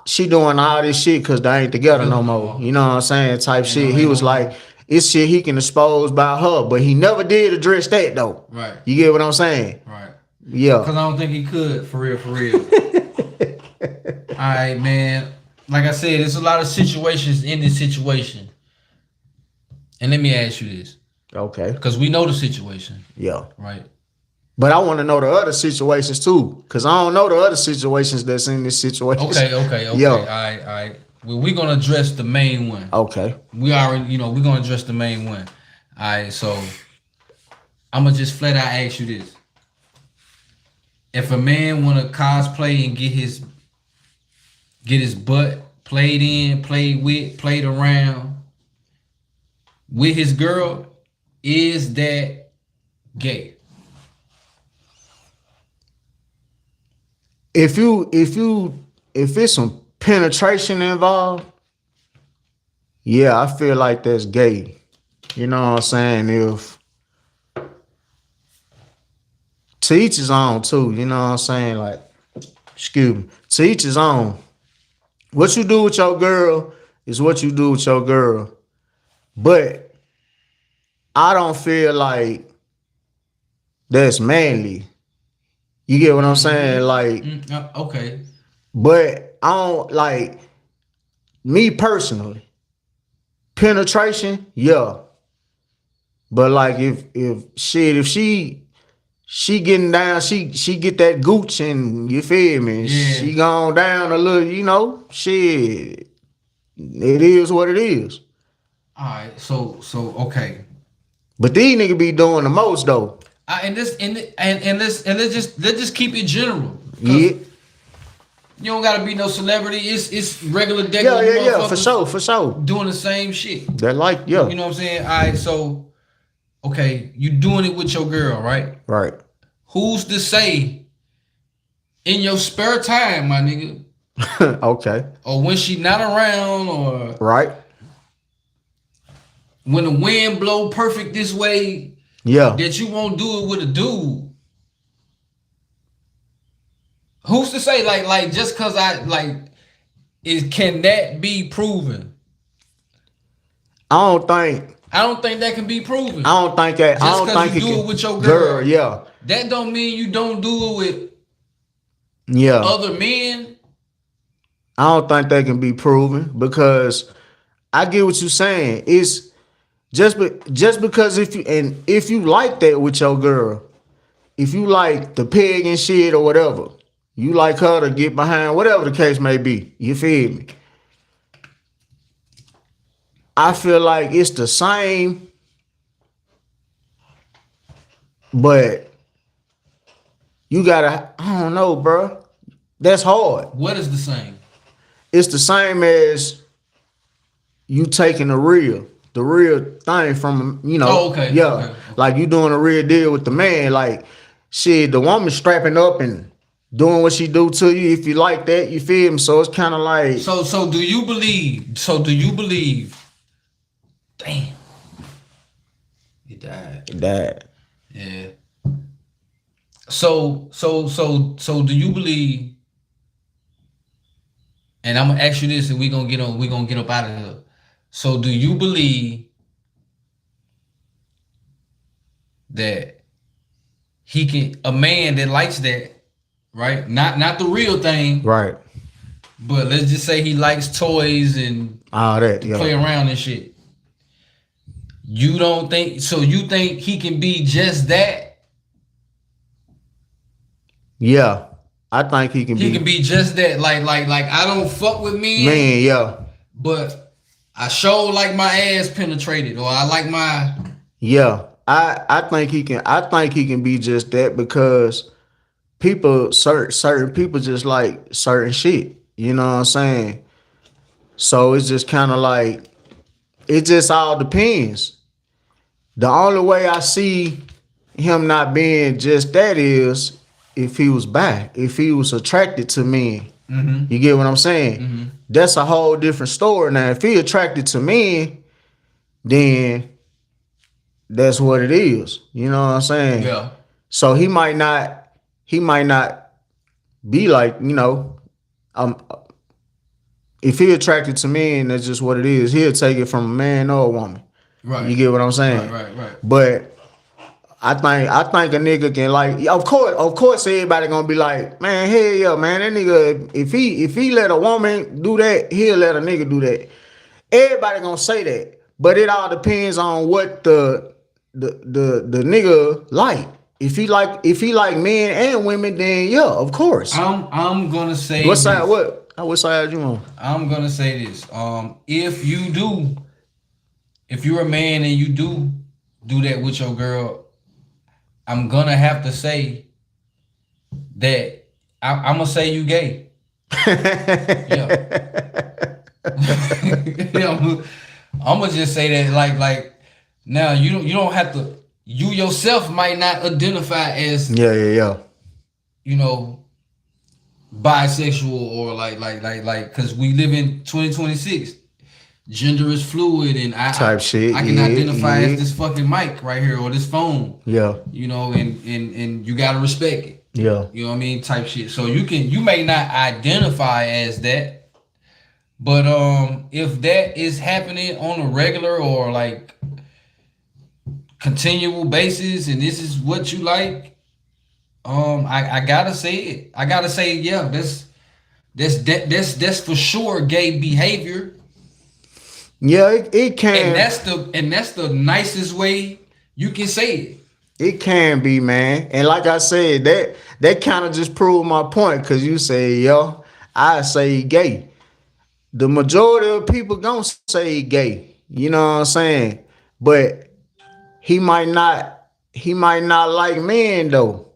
[SPEAKER 2] she doing all this shit because they ain't together no more. You know what I'm saying? Type shit. He was like, it's shit he can expose by her, but he never did address that though.
[SPEAKER 1] Right.
[SPEAKER 2] You get what I'm saying?
[SPEAKER 1] Right.
[SPEAKER 2] Yeah.
[SPEAKER 1] Because I don't think he could, for real. All right, man. Like I said, there's a lot of situations in this situation. And let me ask you this.
[SPEAKER 2] Okay.
[SPEAKER 1] Because we know the situation.
[SPEAKER 2] Yeah.
[SPEAKER 1] Right.
[SPEAKER 2] But I want to know the other situations too, because I don't know the other situations that's in this situation.
[SPEAKER 1] Okay.
[SPEAKER 2] Yeah.
[SPEAKER 1] All right. Well, we're going to address the main one.
[SPEAKER 2] Okay.
[SPEAKER 1] We already, we're going to address the main one. All right, so I'm going to just flat out ask you this. If a man want to cosplay and get his butt played in, played with, played around with his girl, is that gay?
[SPEAKER 2] If it's some penetration involved, yeah, I feel like that's gay. You know what I'm saying? If to each his own too, you know what I'm saying? Like, excuse me, to each his own. What you do with your girl is what you do with your girl. But I don't feel like that's manly. You get what I'm saying? Like,
[SPEAKER 1] okay.
[SPEAKER 2] But I don't like, me personally, penetration, yeah. But like if she getting down, she get that gooch and you feel me?
[SPEAKER 1] Yeah.
[SPEAKER 2] She gone down a little, you know, shit. It is what it is.
[SPEAKER 1] All right, so okay.
[SPEAKER 2] But these niggas be doing the most though.
[SPEAKER 1] Let's just keep it general.
[SPEAKER 2] Yeah.
[SPEAKER 1] You don't gotta be no celebrity. It's regular
[SPEAKER 2] Yeah, for sure.
[SPEAKER 1] Doing the same shit.
[SPEAKER 2] They're like, yeah.
[SPEAKER 1] You know what I'm saying? All right, so okay, you doing it with your girl, right?
[SPEAKER 2] Right.
[SPEAKER 1] Who's to say in your spare time, my nigga?
[SPEAKER 2] Okay.
[SPEAKER 1] Or when she not around, or
[SPEAKER 2] right.
[SPEAKER 1] When the wind blow perfect this way,
[SPEAKER 2] yeah,
[SPEAKER 1] that you won't do it with a dude. Who's to say, like just cause can that be proven?
[SPEAKER 2] I don't think
[SPEAKER 1] that can be proven.
[SPEAKER 2] I don't think that.
[SPEAKER 1] Just
[SPEAKER 2] I don't think
[SPEAKER 1] you do it with your girl.
[SPEAKER 2] Yeah.
[SPEAKER 1] That don't mean you don't do it with
[SPEAKER 2] yeah
[SPEAKER 1] other men.
[SPEAKER 2] I don't think that can be proven, because I get what you're saying. It's just because if you like that with your girl, if you like the peg and shit or whatever, you like her to get behind, whatever the case may be. You feel me? I feel like it's the same, but you gotta, I don't know, bro. That's hard.
[SPEAKER 1] What is the same?
[SPEAKER 2] It's the same as you taking the real thing from, you know.
[SPEAKER 1] Oh, okay.
[SPEAKER 2] Yeah.
[SPEAKER 1] Okay.
[SPEAKER 2] Like you doing a real deal with the man. Like, shit, the woman strapping up and doing what she do to you. If you like that, you feel me? So it's kind of like.
[SPEAKER 1] So do you believe? Damn. He died. Yeah. So do you believe? And I'm gonna ask you this, and we gonna get up out of here. So do you believe that he can, a man that likes that, right? Not the real thing,
[SPEAKER 2] Right.
[SPEAKER 1] but let's just say he likes toys and
[SPEAKER 2] All that. Yeah.
[SPEAKER 1] play around and shit. You don't think so? You think he can be just that?
[SPEAKER 2] Yeah. I think he can
[SPEAKER 1] He can be just that. Like I don't fuck with men,
[SPEAKER 2] man. Yeah.
[SPEAKER 1] but I sure like my ass penetrated, or I like my.
[SPEAKER 2] Yeah. I think he can. I think he can be just that because people, certain people just like certain shit. You know what I'm saying? So it's just kind of like it just all depends. The only way I see him not being just that is if he was if he was attracted to men.
[SPEAKER 1] Mm-hmm.
[SPEAKER 2] You get what I'm saying?
[SPEAKER 1] Mm-hmm.
[SPEAKER 2] That's a whole different story. Now, if he attracted to men, then that's what it is. You know what I'm saying?
[SPEAKER 1] Yeah.
[SPEAKER 2] So he might not be like, if he attracted to men, that's just what it is. He'll take it from a man or a woman.
[SPEAKER 1] Right.
[SPEAKER 2] You get what I'm saying?
[SPEAKER 1] Right.
[SPEAKER 2] But I think a nigga can like, of course everybody gonna be like, man, hell yeah, man, that nigga, if he let a woman do that, he'll let a nigga do that. Everybody gonna say that. But it all depends on what the nigga like. If he like men and women, then yeah, of course.
[SPEAKER 1] I'm gonna say
[SPEAKER 2] what side you on?
[SPEAKER 1] I'm gonna say this. If you're a man and you do that with your girl, I'm gonna have to say that I'm gonna say you gay. Yeah. I'm gonna just say that like now you don't have to, you yourself might not identify as bisexual or like because we live in 2026. Gender is fluid, and I can identify as this fucking mic right here or this phone.
[SPEAKER 2] Yeah.
[SPEAKER 1] And you gotta respect it.
[SPEAKER 2] Yeah.
[SPEAKER 1] You know what I mean? Type shit. So you may not identify as that, but if that is happening on a regular or like continual basis, and this is what you like, I gotta say it. I gotta say, yeah, that's for sure gay behavior.
[SPEAKER 2] Yeah, it can.
[SPEAKER 1] And that's the nicest way you can say it.
[SPEAKER 2] It can be, man. And like I said, that kind of just proved my point, because you say, yo, I say gay. The majority of people gonna say gay. You know what I'm saying? But he might not like men though.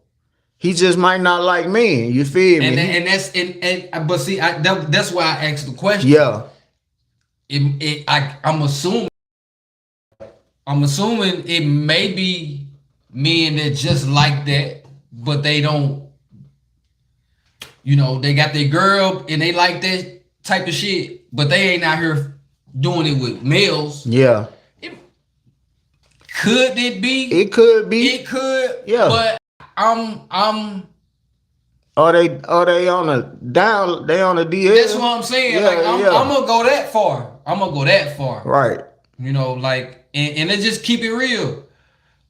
[SPEAKER 2] He just might not like men. You feel me?
[SPEAKER 1] But see, that's why I asked the question.
[SPEAKER 2] Yeah.
[SPEAKER 1] I'm assuming it may be men that just like that, but they don't, they got their girl and they like that type of shit, but they ain't out here doing it with males.
[SPEAKER 2] Yeah.
[SPEAKER 1] Could it be?
[SPEAKER 2] It could be.
[SPEAKER 1] It could.
[SPEAKER 2] Yeah.
[SPEAKER 1] But I'm.
[SPEAKER 2] Are they on a down? They on a DL?
[SPEAKER 1] That's what I'm saying.
[SPEAKER 2] Yeah,
[SPEAKER 1] like I'm gonna go that far.
[SPEAKER 2] Right.
[SPEAKER 1] And let's just keep it real.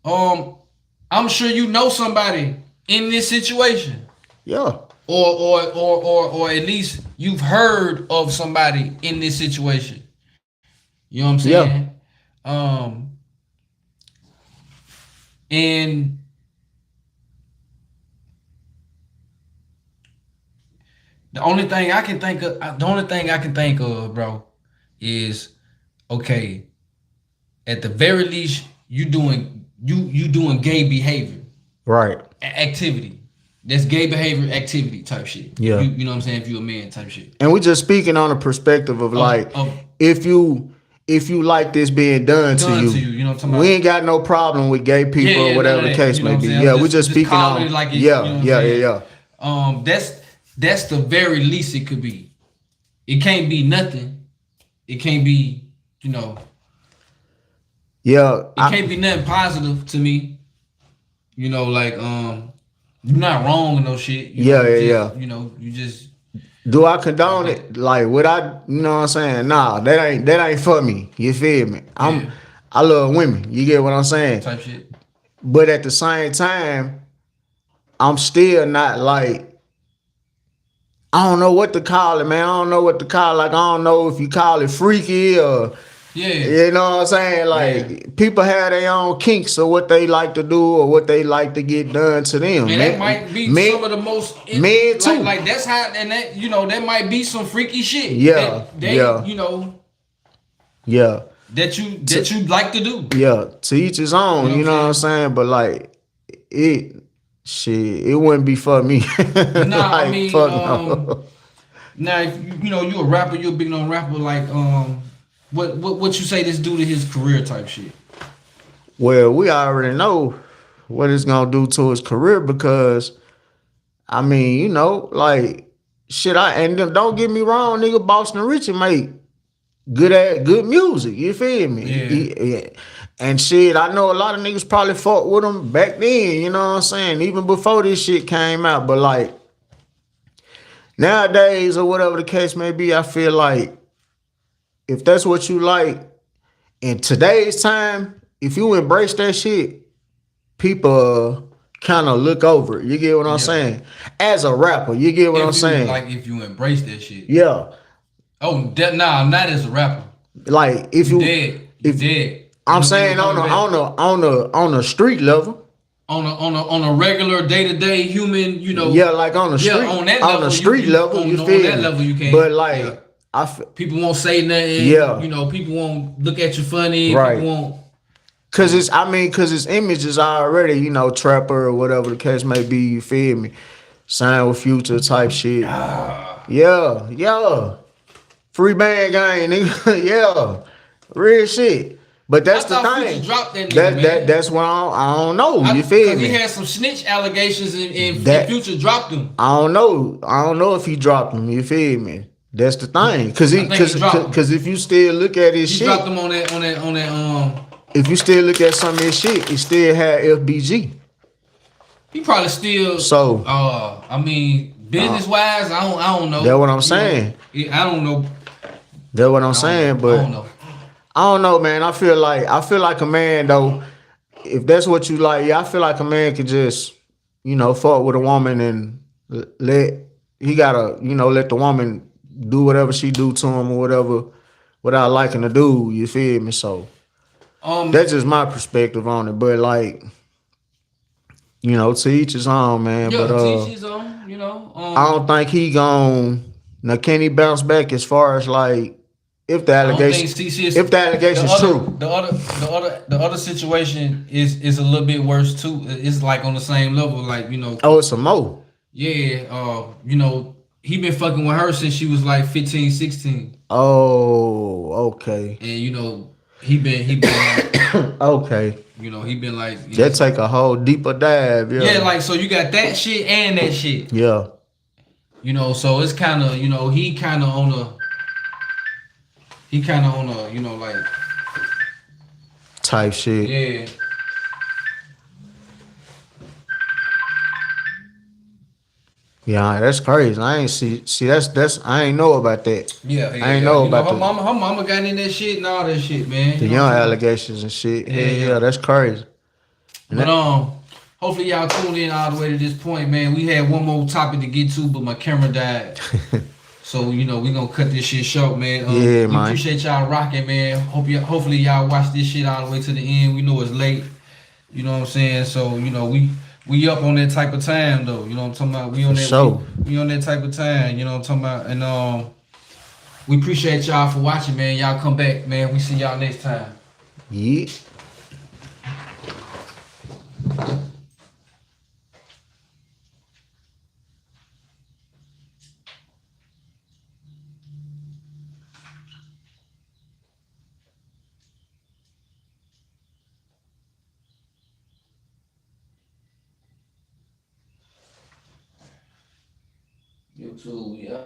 [SPEAKER 1] I'm sure you know somebody in this situation.
[SPEAKER 2] Yeah.
[SPEAKER 1] Or at least you've heard of somebody in this situation. You know what I'm saying? Yeah. And the only thing I can think of, bro, is okay. At the very least, you doing gay behavior, right? Activity. That's gay behavior activity type shit. Yeah, you know what I'm saying. If you a man type shit.
[SPEAKER 2] And we just speaking on the perspective of if you like this being done to you,
[SPEAKER 1] you know what I'm talking about?
[SPEAKER 2] We ain't got no problem with gay people or whatever the case may be. Yeah, we just speaking on it
[SPEAKER 1] like
[SPEAKER 2] yeah.
[SPEAKER 1] That's the very least it could be. It can't be nothing. It can't be,
[SPEAKER 2] Yeah.
[SPEAKER 1] It can't be nothing positive to me. You're not wrong with no shit. You just
[SPEAKER 2] Do I condone it? Like, would I? You know what I'm saying? Nah, that ain't for me. You feel me?
[SPEAKER 1] Yeah.
[SPEAKER 2] I love women. You get what I'm saying?
[SPEAKER 1] Type shit.
[SPEAKER 2] But at the same time, I'm still not like. I don't know what to call it, man. I don't know what to call it. Like, I don't know if you call it freaky or,
[SPEAKER 1] Yeah.
[SPEAKER 2] you know what I'm saying? Like, people have their own kinks or what they like to do or what they like to get done to them.
[SPEAKER 1] And that might be some of the most
[SPEAKER 2] men too.
[SPEAKER 1] Like that's how, and that that might be some freaky shit.
[SPEAKER 2] Yeah,
[SPEAKER 1] that they
[SPEAKER 2] yeah. Yeah.
[SPEAKER 1] that you like to do.
[SPEAKER 2] Yeah, to each his own, you know what I'm saying? But like it wouldn't be for me.
[SPEAKER 1] Nah,
[SPEAKER 2] like,
[SPEAKER 1] I mean,
[SPEAKER 2] fuck no.
[SPEAKER 1] now if you a rapper, you're a big known rapper. Like, what you say this do to his career type shit?
[SPEAKER 2] Well, we already know what it's gonna do to his career because I mean, like shit. And don't get me wrong, nigga. Boston Richie make good music. You feel me?
[SPEAKER 1] Yeah.
[SPEAKER 2] And shit, I know a lot of niggas probably fought with him back then. You know what I'm saying? Even before this shit came out. But like nowadays or whatever the case may be, I feel like if that's what you like in today's time, if you embrace that shit, people kind of look over it. You get what I'm saying? As a rapper, you get what I'm saying?
[SPEAKER 1] Like if you embrace that shit.
[SPEAKER 2] Yeah.
[SPEAKER 1] Oh, nah, not as a rapper.
[SPEAKER 2] Like if you
[SPEAKER 1] dead.
[SPEAKER 2] I'm saying on a street level.
[SPEAKER 1] On a regular day-to-day human,
[SPEAKER 2] Yeah, like on the street.
[SPEAKER 1] Yeah, on that level,
[SPEAKER 2] on the street level, you feel
[SPEAKER 1] on that
[SPEAKER 2] me?
[SPEAKER 1] level you can.
[SPEAKER 2] But like
[SPEAKER 1] people won't say nothing.
[SPEAKER 2] Yeah.
[SPEAKER 1] People won't look at you funny.
[SPEAKER 2] Right.
[SPEAKER 1] People won't.
[SPEAKER 2] Cause his image is already, trapper or whatever the case may be, you feel me? Sign with Future type shit. Yeah. Free band gang, nigga. Yeah. Real shit. But that's the thing.
[SPEAKER 1] Dropped that nigga, man.
[SPEAKER 2] That's what I don't know. You feel me?
[SPEAKER 1] He had some snitch allegations and Future dropped them.
[SPEAKER 2] I don't know if he dropped them. You feel me? That's the thing. Cause if you still look at his shit,
[SPEAKER 1] he dropped them on that.
[SPEAKER 2] If you still look at some of his shit, it still had FBG.
[SPEAKER 1] He probably still.
[SPEAKER 2] So
[SPEAKER 1] I mean, business wise, I don't know.
[SPEAKER 2] That's what I'm saying.
[SPEAKER 1] I don't know.
[SPEAKER 2] That's what I'm saying, but
[SPEAKER 1] I don't know.
[SPEAKER 2] I don't know, man. I feel like a man though. If that's what you like, I feel like a man could just, fuck with a woman and let the woman do whatever she do to him or whatever without liking the dude. You feel me? So that's just my perspective on it. But like, to each his own, man.
[SPEAKER 1] Yeah,
[SPEAKER 2] but
[SPEAKER 1] to each his own.
[SPEAKER 2] I don't think he gon' now. Can he bounce back as far as like? If the allegation is true,
[SPEAKER 1] the other situation is a little bit worse too. It's like on the same level, like
[SPEAKER 2] Oh, it's some more.
[SPEAKER 1] Yeah, he been fucking with her since she was like 15, 16.
[SPEAKER 2] Oh, okay.
[SPEAKER 1] And he been
[SPEAKER 2] okay.
[SPEAKER 1] He been like
[SPEAKER 2] that take a whole deeper dive. Yeah.
[SPEAKER 1] Yeah, like so you got that shit and that shit.
[SPEAKER 2] Yeah.
[SPEAKER 1] So it's kind of he kind of on a. He kind of on a, like
[SPEAKER 2] type shit.
[SPEAKER 1] Yeah.
[SPEAKER 2] Yeah, that's crazy. I ain't see that's I ain't know about that.
[SPEAKER 1] Yeah,
[SPEAKER 2] I ain't know about
[SPEAKER 1] her mama got in that shit and all that shit, man.
[SPEAKER 2] The young allegations and shit. Yeah, that's crazy.
[SPEAKER 1] But hopefully y'all tune in all the way to this point, man. We had one more topic to get to, but my camera died. So, we gonna cut this shit short, man.
[SPEAKER 2] Yeah,
[SPEAKER 1] we
[SPEAKER 2] man.
[SPEAKER 1] appreciate y'all rocking, man. Hopefully y'all watch this shit all the way to the end. We know it's late. You know what I'm saying? So, we up on that type of time though. You know what I'm talking about? We on that we on that type of time, you know what I'm talking about? And we appreciate y'all for watching, man. Y'all come back, man. We see y'all next time.
[SPEAKER 2] Yeah.
[SPEAKER 1] YouTube, yeah.